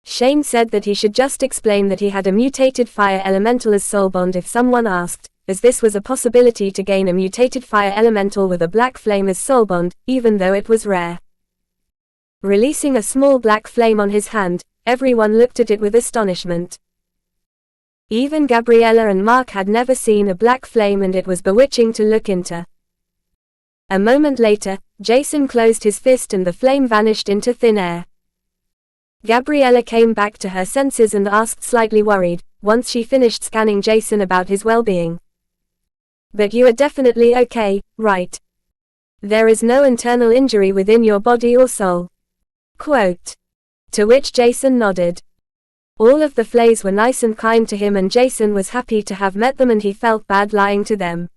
Shane said that he should just explain that he had a mutated fire elemental as soul bond if someone asked, as this was a possibility to gain a mutated fire elemental with a black flame as soul bond, even though it was rare. Releasing a small black flame on his hand, everyone looked at it with astonishment. Even Gabriella and Mark had never seen a black flame, and it was bewitching to look into. A moment later, Jason closed his fist and the flame vanished into thin air. Gabriella came back to her senses and asked, slightly worried, once she finished scanning Jason about his well-being. But you are definitely okay, right? There is no internal injury within your body or soul. Quote. To which Jason nodded. All of the Flays were nice and kind to him, and Jason was happy to have met them, and he felt bad lying to them.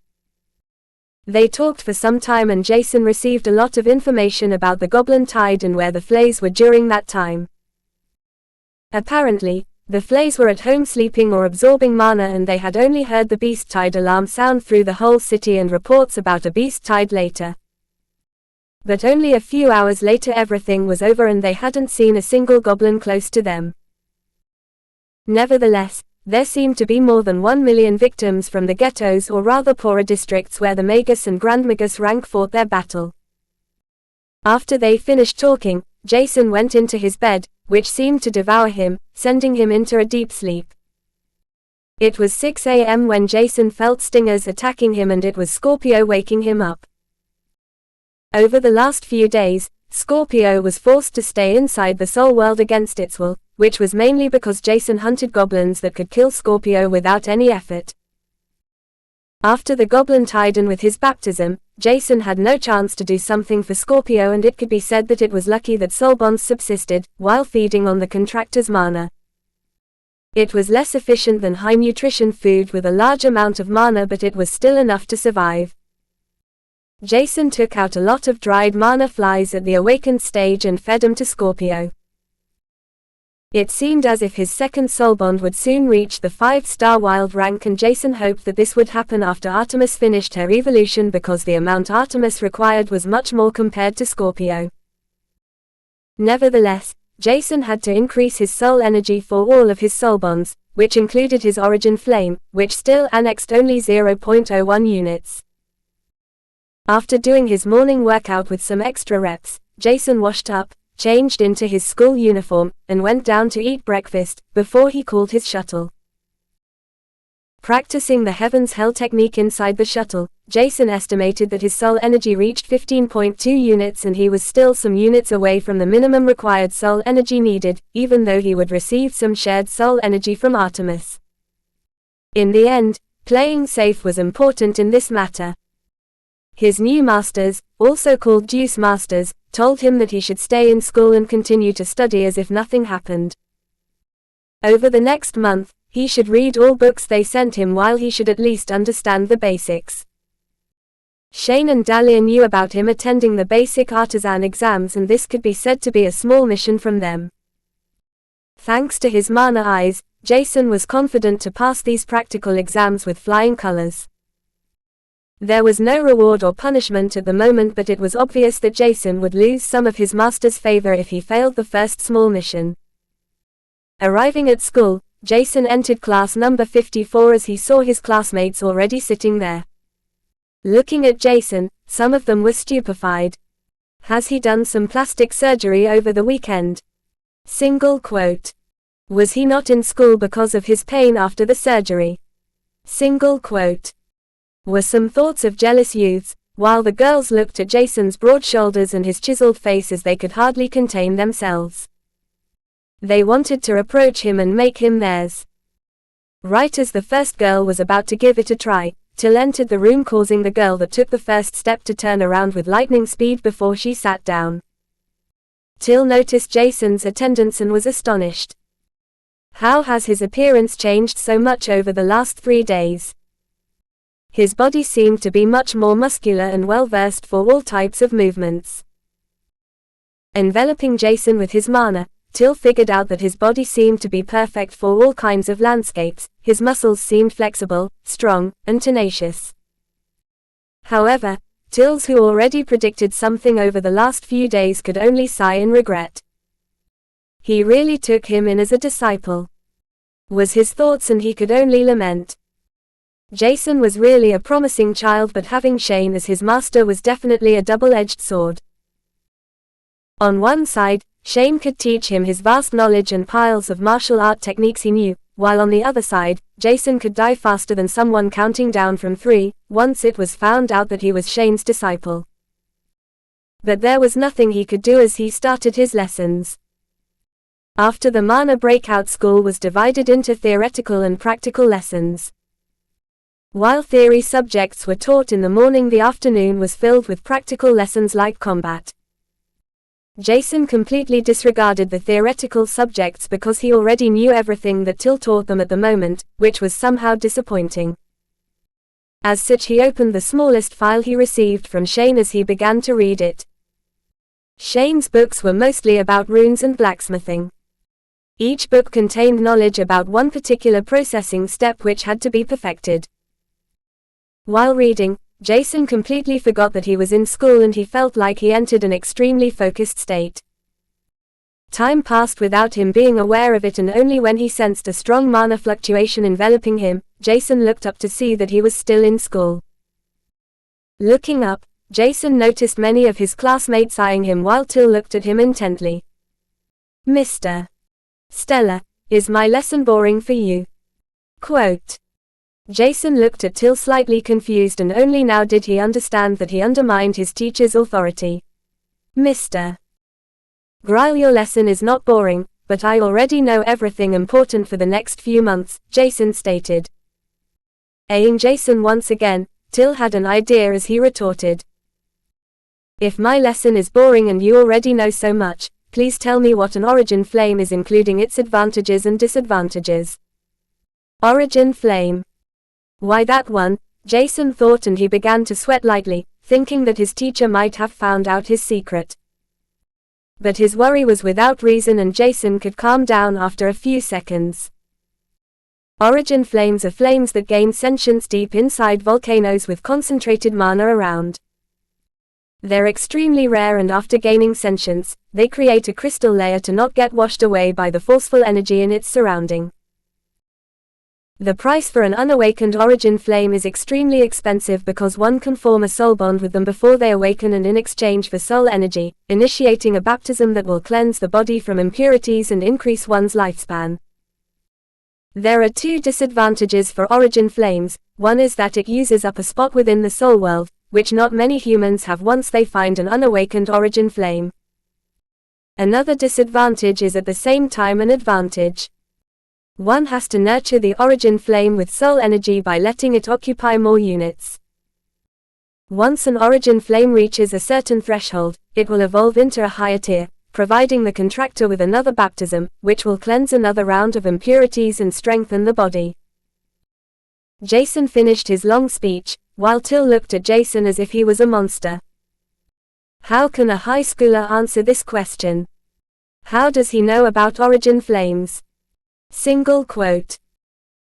They talked for some time and Jason received a lot of information about the Goblin Tide and where the Flays were during that time. Apparently, the Flays were at home sleeping or absorbing mana, and they had only heard the Beast Tide alarm sound through the whole city and reports about a Beast Tide later. But only a few hours later everything was over and they hadn't seen a single goblin close to them. Nevertheless, there seemed to be more than 1 million victims from the ghettos, or rather poorer districts, where the Magus and Grandmagus rank fought their battle. After they finished talking, Jason went into his bed, which seemed to devour him, sending him into a deep sleep. It was 6 a.m. when Jason felt stingers attacking him, and it was Scorpio waking him up. Over the last few days, Scorpio was forced to stay inside the soul world against its will, which was mainly because Jason hunted goblins that could kill Scorpio without any effort. After the goblin tied in with his baptism, Jason had no chance to do something for Scorpio, and it could be said that it was lucky that soul bonds subsisted, while feeding on the contractor's mana. It was less efficient than high nutrition food with a large amount of mana, but it was still enough to survive. Jason took out a lot of dried mana flies at the awakened stage and fed them to Scorpio. It seemed as if his second soul bond would soon reach the 5-star wild rank, and Jason hoped that this would happen after Artemis finished her evolution, because the amount Artemis required was much more compared to Scorpio. Nevertheless, Jason had to increase his soul energy for all of his soul bonds, which included his origin flame, which still annexed only 0.01 units. After doing his morning workout with some extra reps, Jason washed up, changed into his school uniform, and went down to eat breakfast, before he called his shuttle. Practicing the Heaven's Hell technique inside the shuttle, Jason estimated that his soul energy reached 15.2 units, and he was still some units away from the minimum required soul energy needed, even though he would receive some shared soul energy from Artemis. In the end, playing safe was important in this matter. His new masters, also called Deuce Masters, told him that he should stay in school and continue to study as if nothing happened. Over the next month, he should read all books they sent him, while he should at least understand the basics. Shane and Dahlia knew about him attending the basic artisan exams, and this could be said to be a small mission from them. Thanks to his mana eyes, Jason was confident to pass these practical exams with flying colors. There was no reward or punishment at the moment, but it was obvious that Jason would lose some of his master's favor if he failed the first small mission. Arriving at school, Jason entered class number 54 as he saw his classmates already sitting there. Looking at Jason, some of them were stupefied. Has he done some plastic surgery over the weekend? Single quote. Was he not in school because of his pain after the surgery? Single quote. Were some thoughts of jealous youths, while the girls looked at Jason's broad shoulders and his chiseled face as they could hardly contain themselves. They wanted to approach him and make him theirs. Right as the first girl was about to give it a try, Till entered the room, causing the girl that took the first step to turn around with lightning speed before she sat down. Till noticed Jason's attendance and was astonished. How has his appearance changed so much over the last 3 days? His body seemed to be much more muscular and well-versed for all types of movements. Enveloping Jason with his mana, Till figured out that his body seemed to be perfect for all kinds of landscapes. His muscles seemed flexible, strong, and tenacious. However, Tills, who already predicted something over the last few days, could only sigh in regret. He really took him in as a disciple, was his thoughts, and he could only lament. Jason was really a promising child, but having Shane as his master was definitely a double-edged sword. On one side, Shane could teach him his vast knowledge and piles of martial art techniques he knew, while on the other side, Jason could die faster than someone counting down from 3, once it was found out that he was Shane's disciple. But there was nothing he could do as he started his lessons. After the Mana Breakout School was divided into theoretical and practical lessons. While theory subjects were taught in the morning, the afternoon was filled with practical lessons like combat. Jason completely disregarded the theoretical subjects because he already knew everything that Till taught them at the moment, which was somehow disappointing. As such, he opened the smallest file he received from Shane as he began to read it. Shane's books were mostly about runes and blacksmithing. Each book contained knowledge about one particular processing step which had to be perfected. While reading, Jason completely forgot that he was in school and he felt like he entered an extremely focused state. Time passed without him being aware of it, and only when he sensed a strong mana fluctuation enveloping him, Jason looked up to see that he was still in school. Looking up, Jason noticed many of his classmates eyeing him while Till looked at him intently. "Mr. Stellar, is my lesson boring for you?" Quote. Jason looked at Till slightly confused, and only now did he understand that he undermined his teacher's authority. "Mr. Gryle, your lesson is not boring, but I already know everything important for the next few months," Jason stated. Eyeing Jason once again, Till had an idea as he retorted. "If my lesson is boring and you already know so much, please tell me what an origin flame is, including its advantages and disadvantages." Origin flame. Why that one? Jason thought, and he began to sweat lightly, thinking that his teacher might have found out his secret. But his worry was without reason, and Jason could calm down after a few seconds. Origin flames are flames that gain sentience deep inside volcanoes with concentrated mana around. They're extremely rare, and after gaining sentience, they create a crystal layer to not get washed away by the forceful energy in its surrounding. The price for an unawakened origin flame is extremely expensive because one can form a soul bond with them before they awaken, and in exchange for soul energy, initiating a baptism that will cleanse the body from impurities and increase one's lifespan. There are two disadvantages for origin flames. One is that it uses up a spot within the soul world, which not many humans have once they find an unawakened origin flame. Another disadvantage is at the same time an advantage. One has to nurture the origin flame with soul energy by letting it occupy more units. Once an origin flame reaches a certain threshold, it will evolve into a higher tier, providing the contractor with another baptism, which will cleanse another round of impurities and strengthen the body. Jason finished his long speech, while Till looked at Jason as if he was a monster. How can a high schooler answer this question? How does he know about origin flames? Single quote.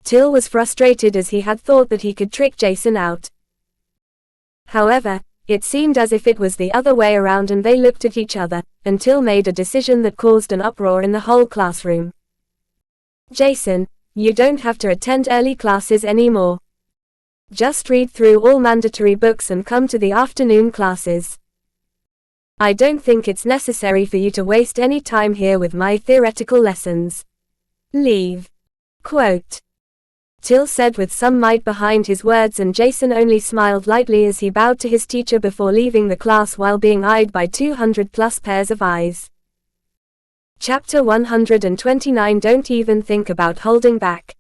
Till was frustrated as he had thought that he could trick Jason out. However, it seemed as if it was the other way around, and they looked at each other, and Till made a decision that caused an uproar in the whole classroom. "Jason, you don't have to attend early classes anymore. Just read through all mandatory books and come to the afternoon classes. I don't think it's necessary for you to waste any time here with my theoretical lessons. Leave." Quote. Till said with some might behind his words, and Jason only smiled lightly as he bowed to his teacher before leaving the class while being eyed by 200+ pairs of eyes. Chapter 129. Don't even think about holding back.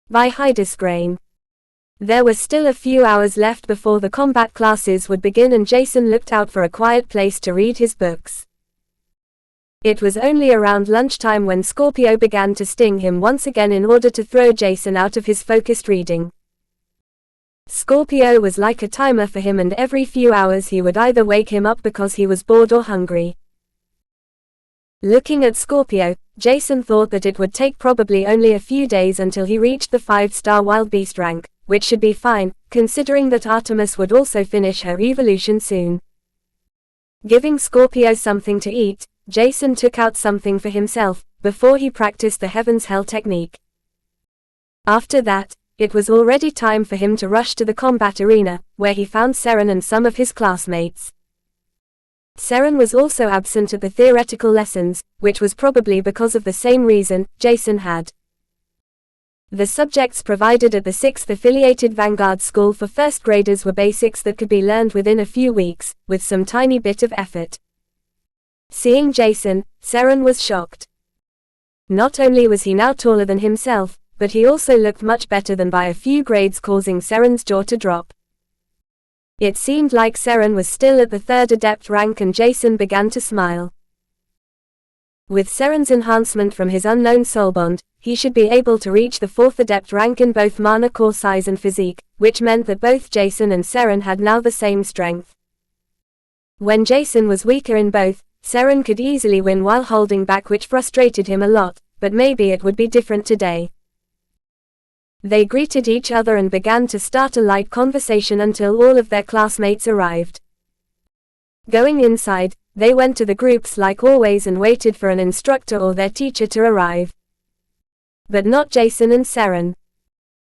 By Heidesgrain. There were still a few hours left before the combat classes would begin, and Jason looked out for a quiet place to read his books. It was only around lunchtime when Scorpio began to sting him once again in order to throw Jason out of his focused reading. Scorpio was like a timer for him, and every few hours he would either wake him up because he was bored or hungry. Looking at Scorpio, Jason thought that it would take probably only a few days until he reached the 5-star wild beast rank, which should be fine, considering that Artemis would also finish her evolution soon. Giving Scorpio something to eat, Jason took out something for himself, before he practiced the Heaven's Hell technique. After that, it was already time for him to rush to the combat arena, where he found Seren and some of his classmates. Seren was also absent at the theoretical lessons, which was probably because of the same reason Jason had. The subjects provided at the 6th affiliated Vanguard School for first graders were basics that could be learned within a few weeks, with some tiny bit of effort. Seeing Jason, Seren was shocked. Not only was he now taller than himself, but he also looked much better than by a few grades, causing Seren's jaw to drop. It seemed like Seren was still at the 3rd adept rank, and Jason began to smile. With Seren's enhancement from his unknown soul bond, he should be able to reach the 4th adept rank in both mana core size and physique, which meant that both Jason and Seren had now the same strength. When Jason was weaker in both, Seren could easily win while holding back, which frustrated him a lot, but maybe it would be different today. They greeted each other and began to start a light conversation until all of their classmates arrived. Going inside, they went to the groups like always and waited for an instructor or their teacher to arrive. But not Jason and Seren.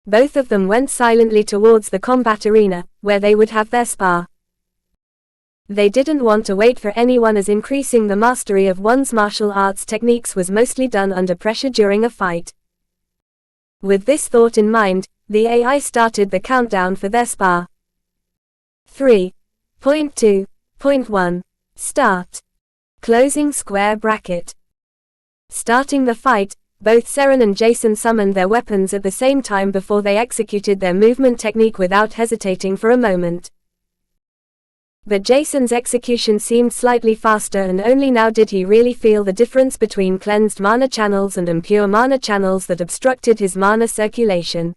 Both of them went silently towards the combat arena, where they would have their spar. They didn't want to wait for anyone, as increasing the mastery of one's martial arts techniques was mostly done under pressure during a fight. With this thought in mind, the AI started the countdown for their spar. 3.2.1. Start. Closing square bracket. Starting the fight, both Seren and Jason summoned their weapons at the same time before they executed their movement technique without hesitating for a moment. But Jason's execution seemed slightly faster, and only now did he really feel the difference between cleansed mana channels and impure mana channels that obstructed his mana circulation.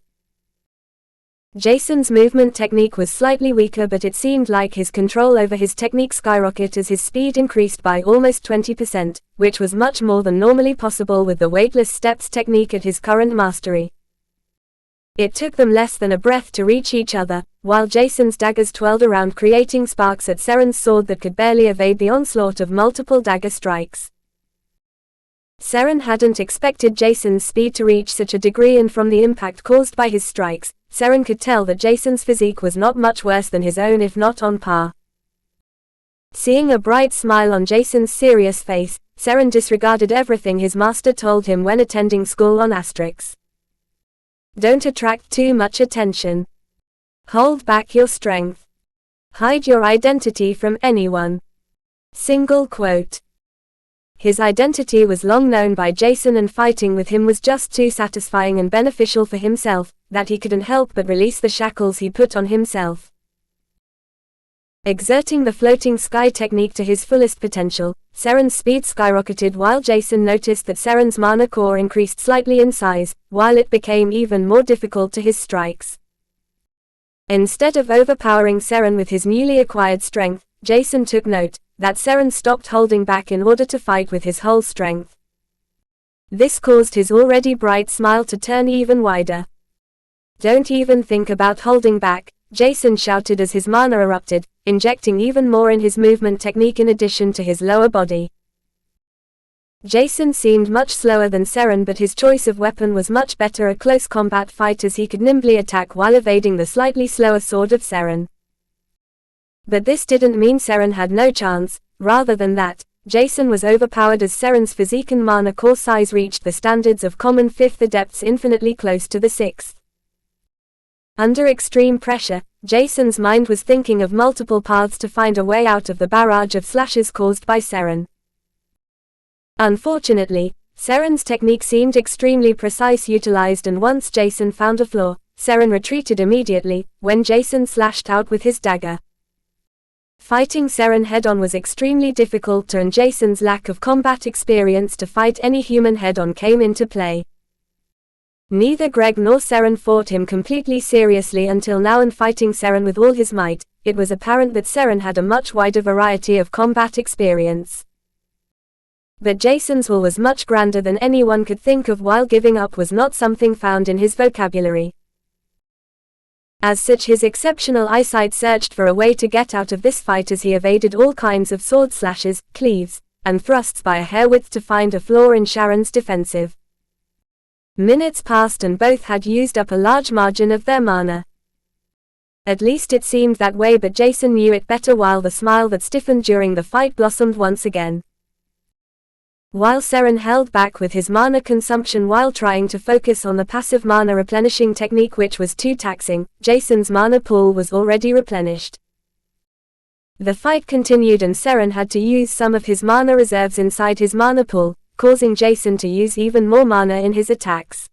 Jason's movement technique was slightly weaker, but it seemed like his control over his technique skyrocketed as his speed increased by almost 20%, which was much more than normally possible with the weightless steps technique at his current mastery. It took them less than a breath to reach each other, while Jason's daggers twirled around, creating sparks at Seren's sword that could barely evade the onslaught of multiple dagger strikes. Seren hadn't expected Jason's speed to reach such a degree, and from the impact caused by his strikes, Seren could tell that Jason's physique was not much worse than his own, if not on par. Seeing a bright smile on Jason's serious face, Seren disregarded everything his master told him when attending school on Asterix. Don't attract too much attention. Hold back your strength. Hide your identity from anyone. Single quote. His identity was long known by Jason, and fighting with him was just too satisfying and beneficial for himself, that he couldn't help but release the shackles he put on himself. Exerting the floating sky technique to his fullest potential, Seren's speed skyrocketed, while Jason noticed that Seren's mana core increased slightly in size, while it became even more difficult to his strikes. Instead of overpowering Seren with his newly acquired strength, Jason took note that Seren stopped holding back in order to fight with his whole strength. This caused his already bright smile to turn even wider. Don't even think about holding back, Jason shouted as his mana erupted, injecting even more in his movement technique in addition to his lower body. Jason seemed much slower than Seren, but his choice of weapon was much better at close combat fight, as he could nimbly attack while evading the slightly slower sword of Seren. But this didn't mean Seren had no chance. Rather than that, Jason was overpowered, as Seren's physique and mana core size reached the standards of common 5th adepts, infinitely close to the 6th. Under extreme pressure, Jason's mind was thinking of multiple paths to find a way out of the barrage of slashes caused by Seren. Unfortunately, Seren's technique seemed extremely precise utilized, and once Jason found a flaw, Seren retreated immediately when Jason slashed out with his dagger. Fighting Seren head-on was extremely difficult, and Jason's lack of combat experience to fight any human head-on came into play. Neither Greg nor Seren fought him completely seriously until now, and fighting Seren with all his might, it was apparent that Seren had a much wider variety of combat experience. But Jason's will was much grander than anyone could think of, while giving up was not something found in his vocabulary. As such, his exceptional eyesight searched for a way to get out of this fight, as he evaded all kinds of sword slashes, cleaves, and thrusts by a hair width to find a flaw in Sharon's defensive. Minutes passed and both had used up a large margin of their mana. At least it seemed that way, but Jason knew it better, while the smile that stiffened during the fight blossomed once again. While Seren held back with his mana consumption while trying to focus on the passive mana replenishing technique, which was too taxing, Jason's mana pool was already replenished. The fight continued, and Seren had to use some of his mana reserves inside his mana pool, causing Jason to use even more mana in his attacks.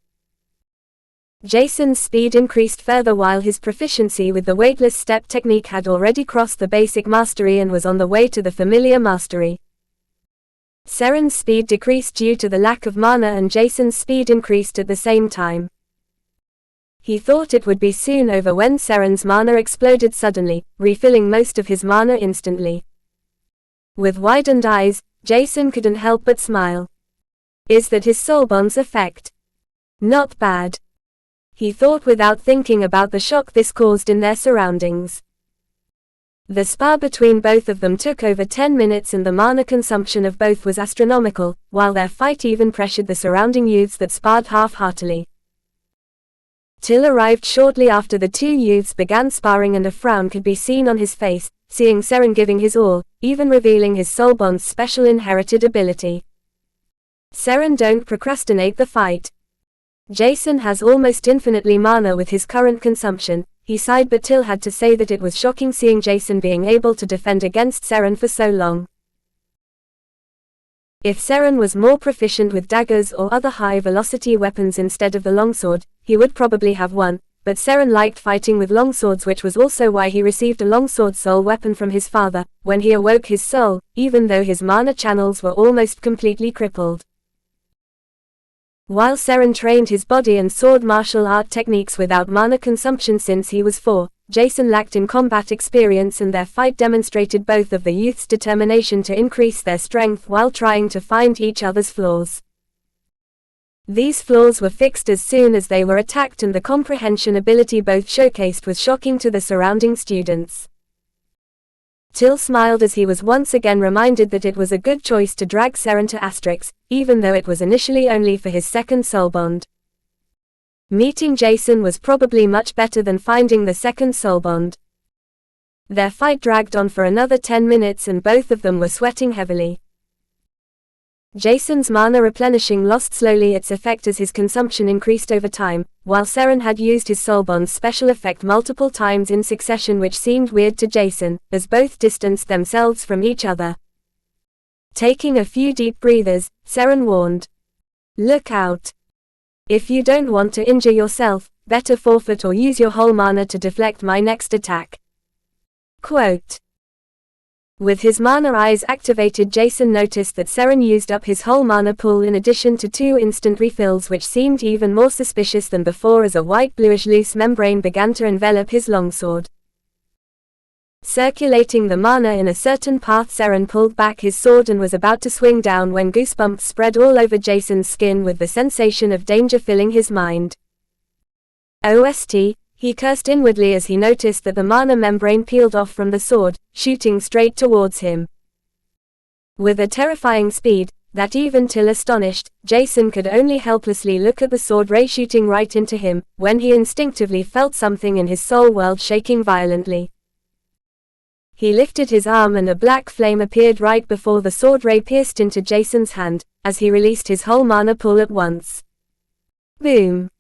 Jason's speed increased further, while his proficiency with the weightless step technique had already crossed the basic mastery and was on the way to the familiar mastery. Seren's speed decreased due to the lack of mana, and Jason's speed increased at the same time. He thought it would be soon over when Seren's mana exploded suddenly, refilling most of his mana instantly. With widened eyes, Jason couldn't help but smile. Is that his soul bond's effect? Not bad. he thought without thinking about the shock this caused in their surroundings. The spar between both of them took over 10 minutes and the mana consumption of both was astronomical, while their fight even pressured the surrounding youths that sparred half-heartedly. Till arrived shortly after the two youths began sparring, and a frown could be seen on his face, seeing Seren giving his all, even revealing his soul bond's special inherited ability. Seren, don't procrastinate the fight. Jason has almost infinitely mana with his current consumption, he sighed, but Till had to say that it was shocking seeing Jason being able to defend against Seren for so long. If Seren was more proficient with daggers or other high-velocity weapons instead of the longsword, he would probably have won, but Seren liked fighting with longswords, which was also why he received a longsword soul weapon from his father, when he awoke his soul, even though his mana channels were almost completely crippled. While Seren trained his body and sword martial art techniques without mana consumption since he was 4, Jason lacked in combat experience, and their fight demonstrated both of the youths' determination to increase their strength while trying to find each other's flaws. These flaws were fixed as soon as they were attacked, and the comprehension ability both showcased was shocking to the surrounding students. Till smiled as he was once again reminded that it was a good choice to drag Seren to Asterix, even though it was initially only for his second soul bond. Meeting Jason was probably much better than finding the second soul bond. Their fight dragged on for another 10 minutes and both of them were sweating heavily. Jason's mana replenishing lost slowly its effect as his consumption increased over time, while Seren had used his soul bond's special effect multiple times in succession, which seemed weird to Jason, as both distanced themselves from each other. Taking a few deep breathers, Seren warned, "Look out. If you don't want to injure yourself, better forfeit or use your whole mana to deflect my next attack." Quote. With his mana eyes activated, Jason noticed that Seren used up his whole mana pool in addition to 2 instant refills, which seemed even more suspicious than before as a white-bluish loose membrane began to envelop his longsword. Circulating the mana in a certain path, Seren pulled back his sword and was about to swing down when goosebumps spread all over Jason's skin with the sensation of danger filling his mind. OST, he cursed inwardly as he noticed that the mana membrane peeled off from the sword, shooting straight towards him. With a terrifying speed, that even Till astonished, Jason could only helplessly look at the sword ray shooting right into him, when he instinctively felt something in his soul world shaking violently. He lifted his arm and a black flame appeared right before the sword ray pierced into Jason's hand, as he released his whole mana pool at once. Boom.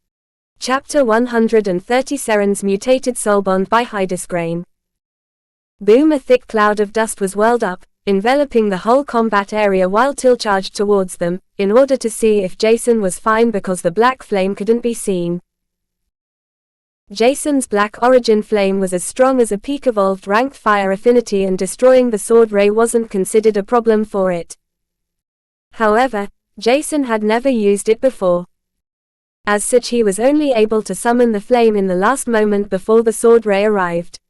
Chapter 130, Seren's Mutated Soul Bond by Hydesgrain. Boom. A thick cloud of dust was whirled up, enveloping the whole combat area while Till charged towards them, in order to see if Jason was fine because the black flame couldn't be seen. Jason's black origin flame was as strong as a peak-evolved ranked fire affinity, and destroying the sword ray wasn't considered a problem for it. However, Jason had never used it before. As such, he was only able to summon the flame in the last moment before the sword ray arrived.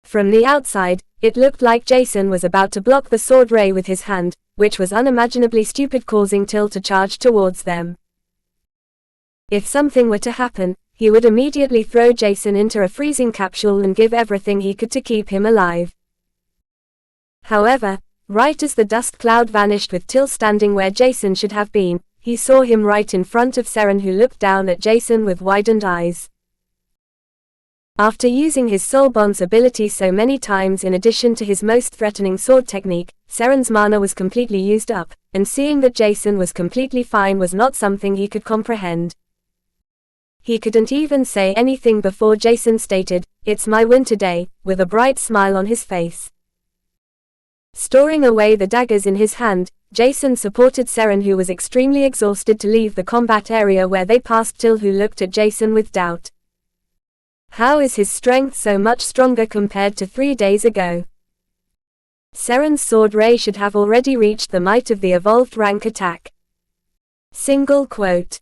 From the outside, it looked like Jason was about to block the sword ray with his hand, which was unimaginably stupid, causing Till to charge towards them. If something were to happen, he would immediately throw Jason into a freezing capsule and give everything he could to keep him alive. However, right as the dust cloud vanished with Till standing where Jason should have been, he saw him right in front of Seren, who looked down at Jason with widened eyes. After using his soul bond's ability so many times in addition to his most threatening sword technique, Seren's mana was completely used up, and seeing that Jason was completely fine was not something he could comprehend. He couldn't even say anything before Jason stated, "It's my win today," with a bright smile on his face. Storing away the daggers in his hand, Jason supported Seren, who was extremely exhausted, to leave the combat area, where they passed Till, who looked at Jason with doubt. How is his strength so much stronger compared to 3 days ago? Seren's sword ray should have already reached the might of the evolved rank attack. Single quote.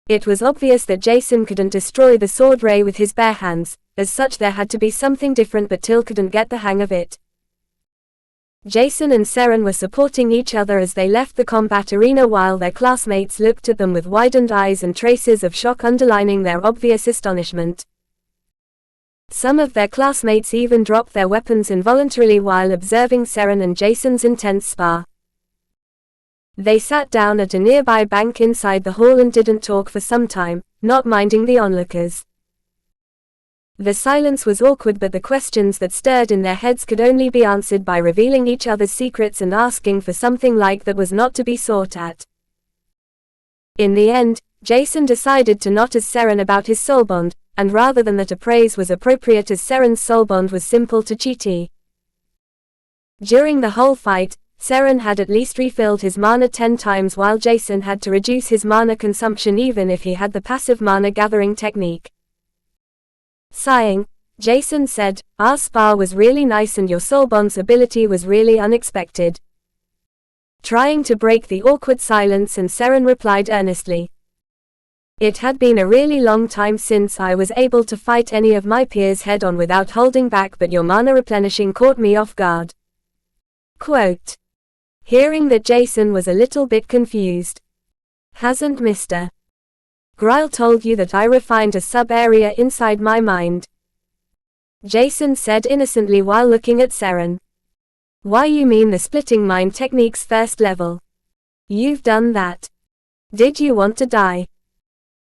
It was obvious that Jason couldn't destroy the sword ray with his bare hands, as such there had to be something different, but Till couldn't get the hang of it. Jason and Seren were supporting each other as they left the combat arena while their classmates looked at them with widened eyes and traces of shock underlining their obvious astonishment. Some of their classmates even dropped their weapons involuntarily while observing Seren and Jason's intense spar. They sat down at a nearby bank inside the hall and didn't talk for some time, not minding the onlookers. The silence was awkward, but the questions that stirred in their heads could only be answered by revealing each other's secrets and asking for something like that was not to be sought at. In the end, Jason decided to not ask Seren about his soul bond, and rather than that a praise was appropriate as Seren's soul bond was simple to cheat. During the whole fight, Seren had at least refilled his mana 10 times while Jason had to reduce his mana consumption even if he had the passive mana gathering technique. Sighing, Jason said, "Our spar was really nice and your soul bond's ability was really unexpected." Trying to break the awkward silence, and Seren replied earnestly, "It had been a really long time since I was able to fight any of my peers head on without holding back, but your mana replenishing caught me off guard." Quote. Hearing that, Jason was a little bit confused. "Hasn't Mr. Grile told you that I refined a sub-area inside my mind?" Jason said innocently while looking at Seren. "Why, you mean the splitting mind technique's first level? You've done that? Did you want to die?"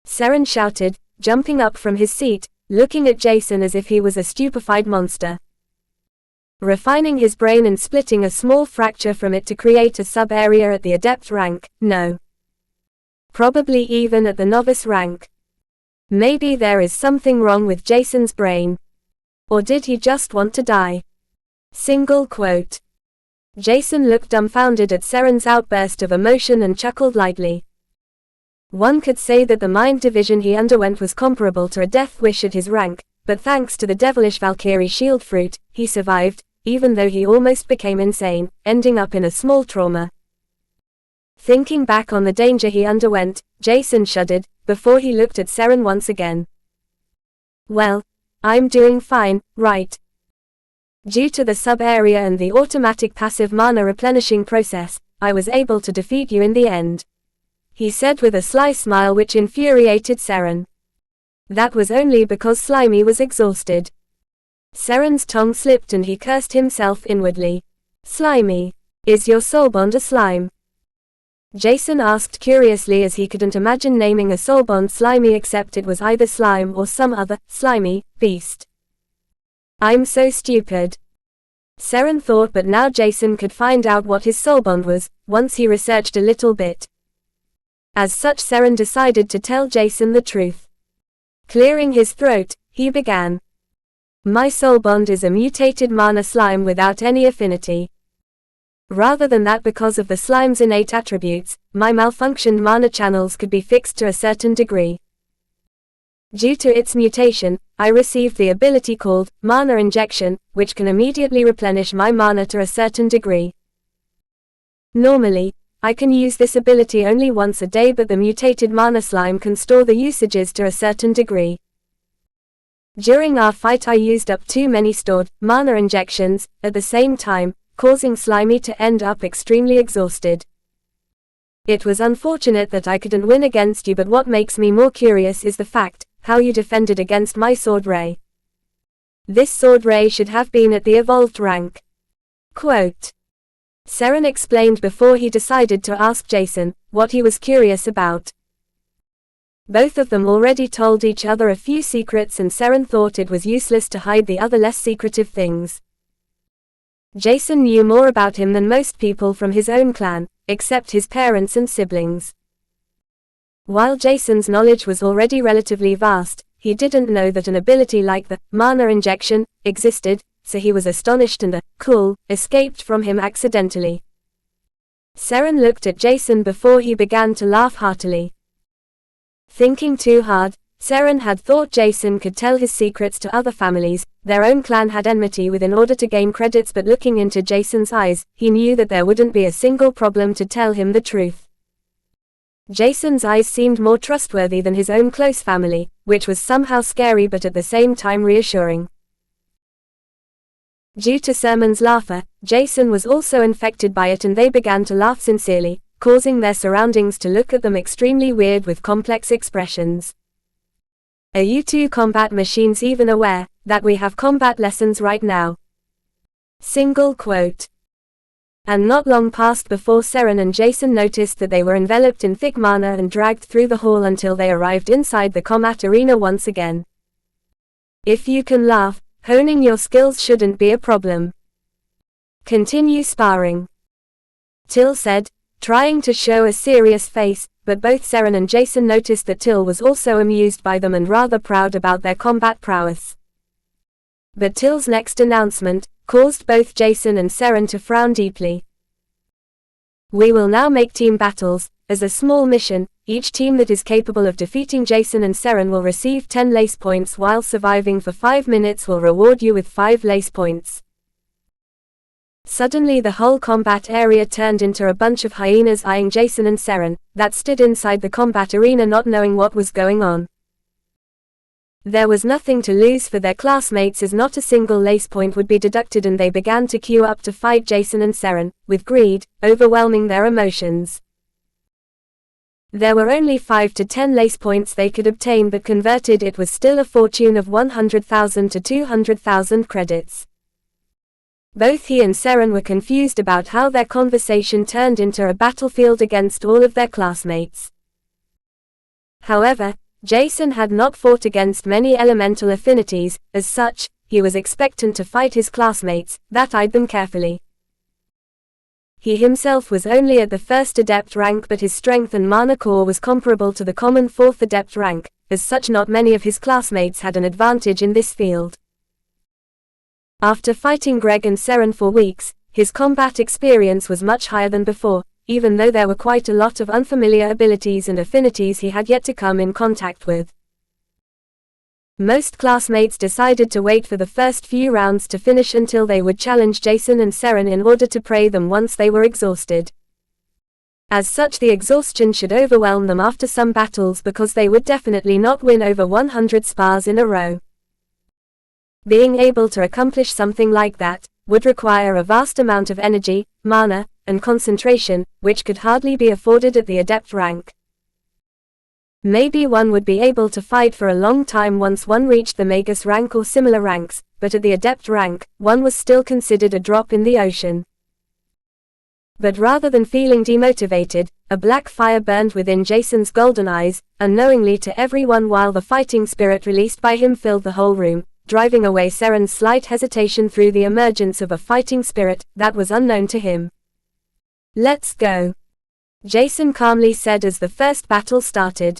Seren shouted, jumping up from his seat, looking at Jason as if he was a stupefied monster. "Refining his brain and splitting a small fracture from it to create a sub-area at the adept rank? No. Probably even at the novice rank. Maybe there is something wrong with Jason's brain. Or did he just want to die?" Single quote. Jason looked dumbfounded at Seren's outburst of emotion and chuckled lightly. One could say that the mind division he underwent was comparable to a death wish at his rank, but thanks to the devilish Valkyrie shield fruit, he survived, even though he almost became insane, ending up in a small trauma. Thinking back on the danger he underwent, Jason shuddered, before he looked at Seren once again. "Well, I'm doing fine, right? Due to the sub-area and the automatic passive mana replenishing process, I was able to defeat you in the end," he said with a sly smile which infuriated Seren. That was only because Slimy was exhausted. Seren's tongue slipped and he cursed himself inwardly. "Slimy. Is your soul bond a slime?" Jason asked curiously, as he couldn't imagine naming a soul bond Slimy except it was either slime or some other, slimy, beast. "I'm so stupid," Seren thought, but now Jason could find out what his soul bond was, once he researched a little bit. As such, Seren decided to tell Jason the truth. Clearing his throat, he began. "My soul bond is a mutated mana slime without any affinity. Rather than that, because of the slime's innate attributes, my malfunctioned mana channels could be fixed to a certain degree. Due to its mutation, I received the ability called Mana Injection, which can immediately replenish my mana to a certain degree. Normally, I can use this ability only once a day, but the mutated mana slime can store the usages to a certain degree. During our fight I used up too many stored mana injections at the same time, causing Slimy to end up extremely exhausted. It was unfortunate that I couldn't win against you, but what makes me more curious is the fact how you defended against my sword ray. This sword ray should have been at the evolved rank." Quote. Seren explained before he decided to ask Jason what he was curious about. Both of them already told each other a few secrets, and Seren thought it was useless to hide the other less secretive things. Jason knew more about him than most people from his own clan, except his parents and siblings. While Jason's knowledge was already relatively vast, he didn't know that an ability like the Mana Injection existed, so he was astonished and the cool escaped from him accidentally. Seren looked at Jason before he began to laugh heartily. Thinking too hard, Seren had thought Jason could tell his secrets to other families their own clan had enmity with in order to gain credits, but looking into Jason's eyes, he knew that there wouldn't be a single problem to tell him the truth. Jason's eyes seemed more trustworthy than his own close family, which was somehow scary but at the same time reassuring. Due to Sermon's laughter, Jason was also infected by it and they began to laugh sincerely, causing their surroundings to look at them extremely weird with complex expressions. Are you two combat machines even aware that we have combat lessons right now? Single quote. And not long passed before Seren and Jason noticed that they were enveloped in thick mana and dragged through the hall until they arrived inside the combat arena once again. If you can laugh, honing your skills shouldn't be a problem. Continue sparring, Till said, trying to show a serious face, but both Seren and Jason noticed that Till was also amused by them and rather proud about their combat prowess. But Till's next announcement caused both Jason and Seren to frown deeply. We will now make team battles. As a small mission, each team that is capable of defeating Jason and Seren will receive 10 lace points, while surviving for 5 minutes will reward you with 5 lace points. Suddenly the whole combat area turned into a bunch of hyenas eyeing Jason and Seren, that stood inside the combat arena not knowing what was going on. There was nothing to lose for their classmates as not a single lace point would be deducted, and they began to queue up to fight Jason and Seren, with greed overwhelming their emotions. There were only 5 to 10 lace points they could obtain, but converted it was still a fortune of 100,000 to 200,000 credits. Both he and Seren were confused about how their conversation turned into a battlefield against all of their classmates. However, Jason had not fought against many elemental affinities. As such, he was expectant to fight his classmates, that eyed them carefully. He himself was only at the 1st adept rank, but his strength and mana core was comparable to the common 4th adept rank. As such, not many of his classmates had an advantage in this field. After fighting Greg and Seren for weeks, his combat experience was much higher than before, even though there were quite a lot of unfamiliar abilities and affinities he had yet to come in contact with. Most classmates decided to wait for the first few rounds to finish until they would challenge Jason and Seren in order to pray them once they were exhausted. As such, the exhaustion should overwhelm them after some battles, because they would definitely not win over 100 spars in a row. Being able to accomplish something like that would require a vast amount of energy, mana, and concentration, which could hardly be afforded at the adept rank. Maybe one would be able to fight for a long time once one reached the Magus rank or similar ranks, but at the adept rank, one was still considered a drop in the ocean. But rather than feeling demotivated, a black fire burned within Jason's golden eyes, unknowingly to everyone, while the fighting spirit released by him filled the whole room, driving away Seren's slight hesitation through the emergence of a fighting spirit that was unknown to him. Let's go, Jason calmly said as the first battle started.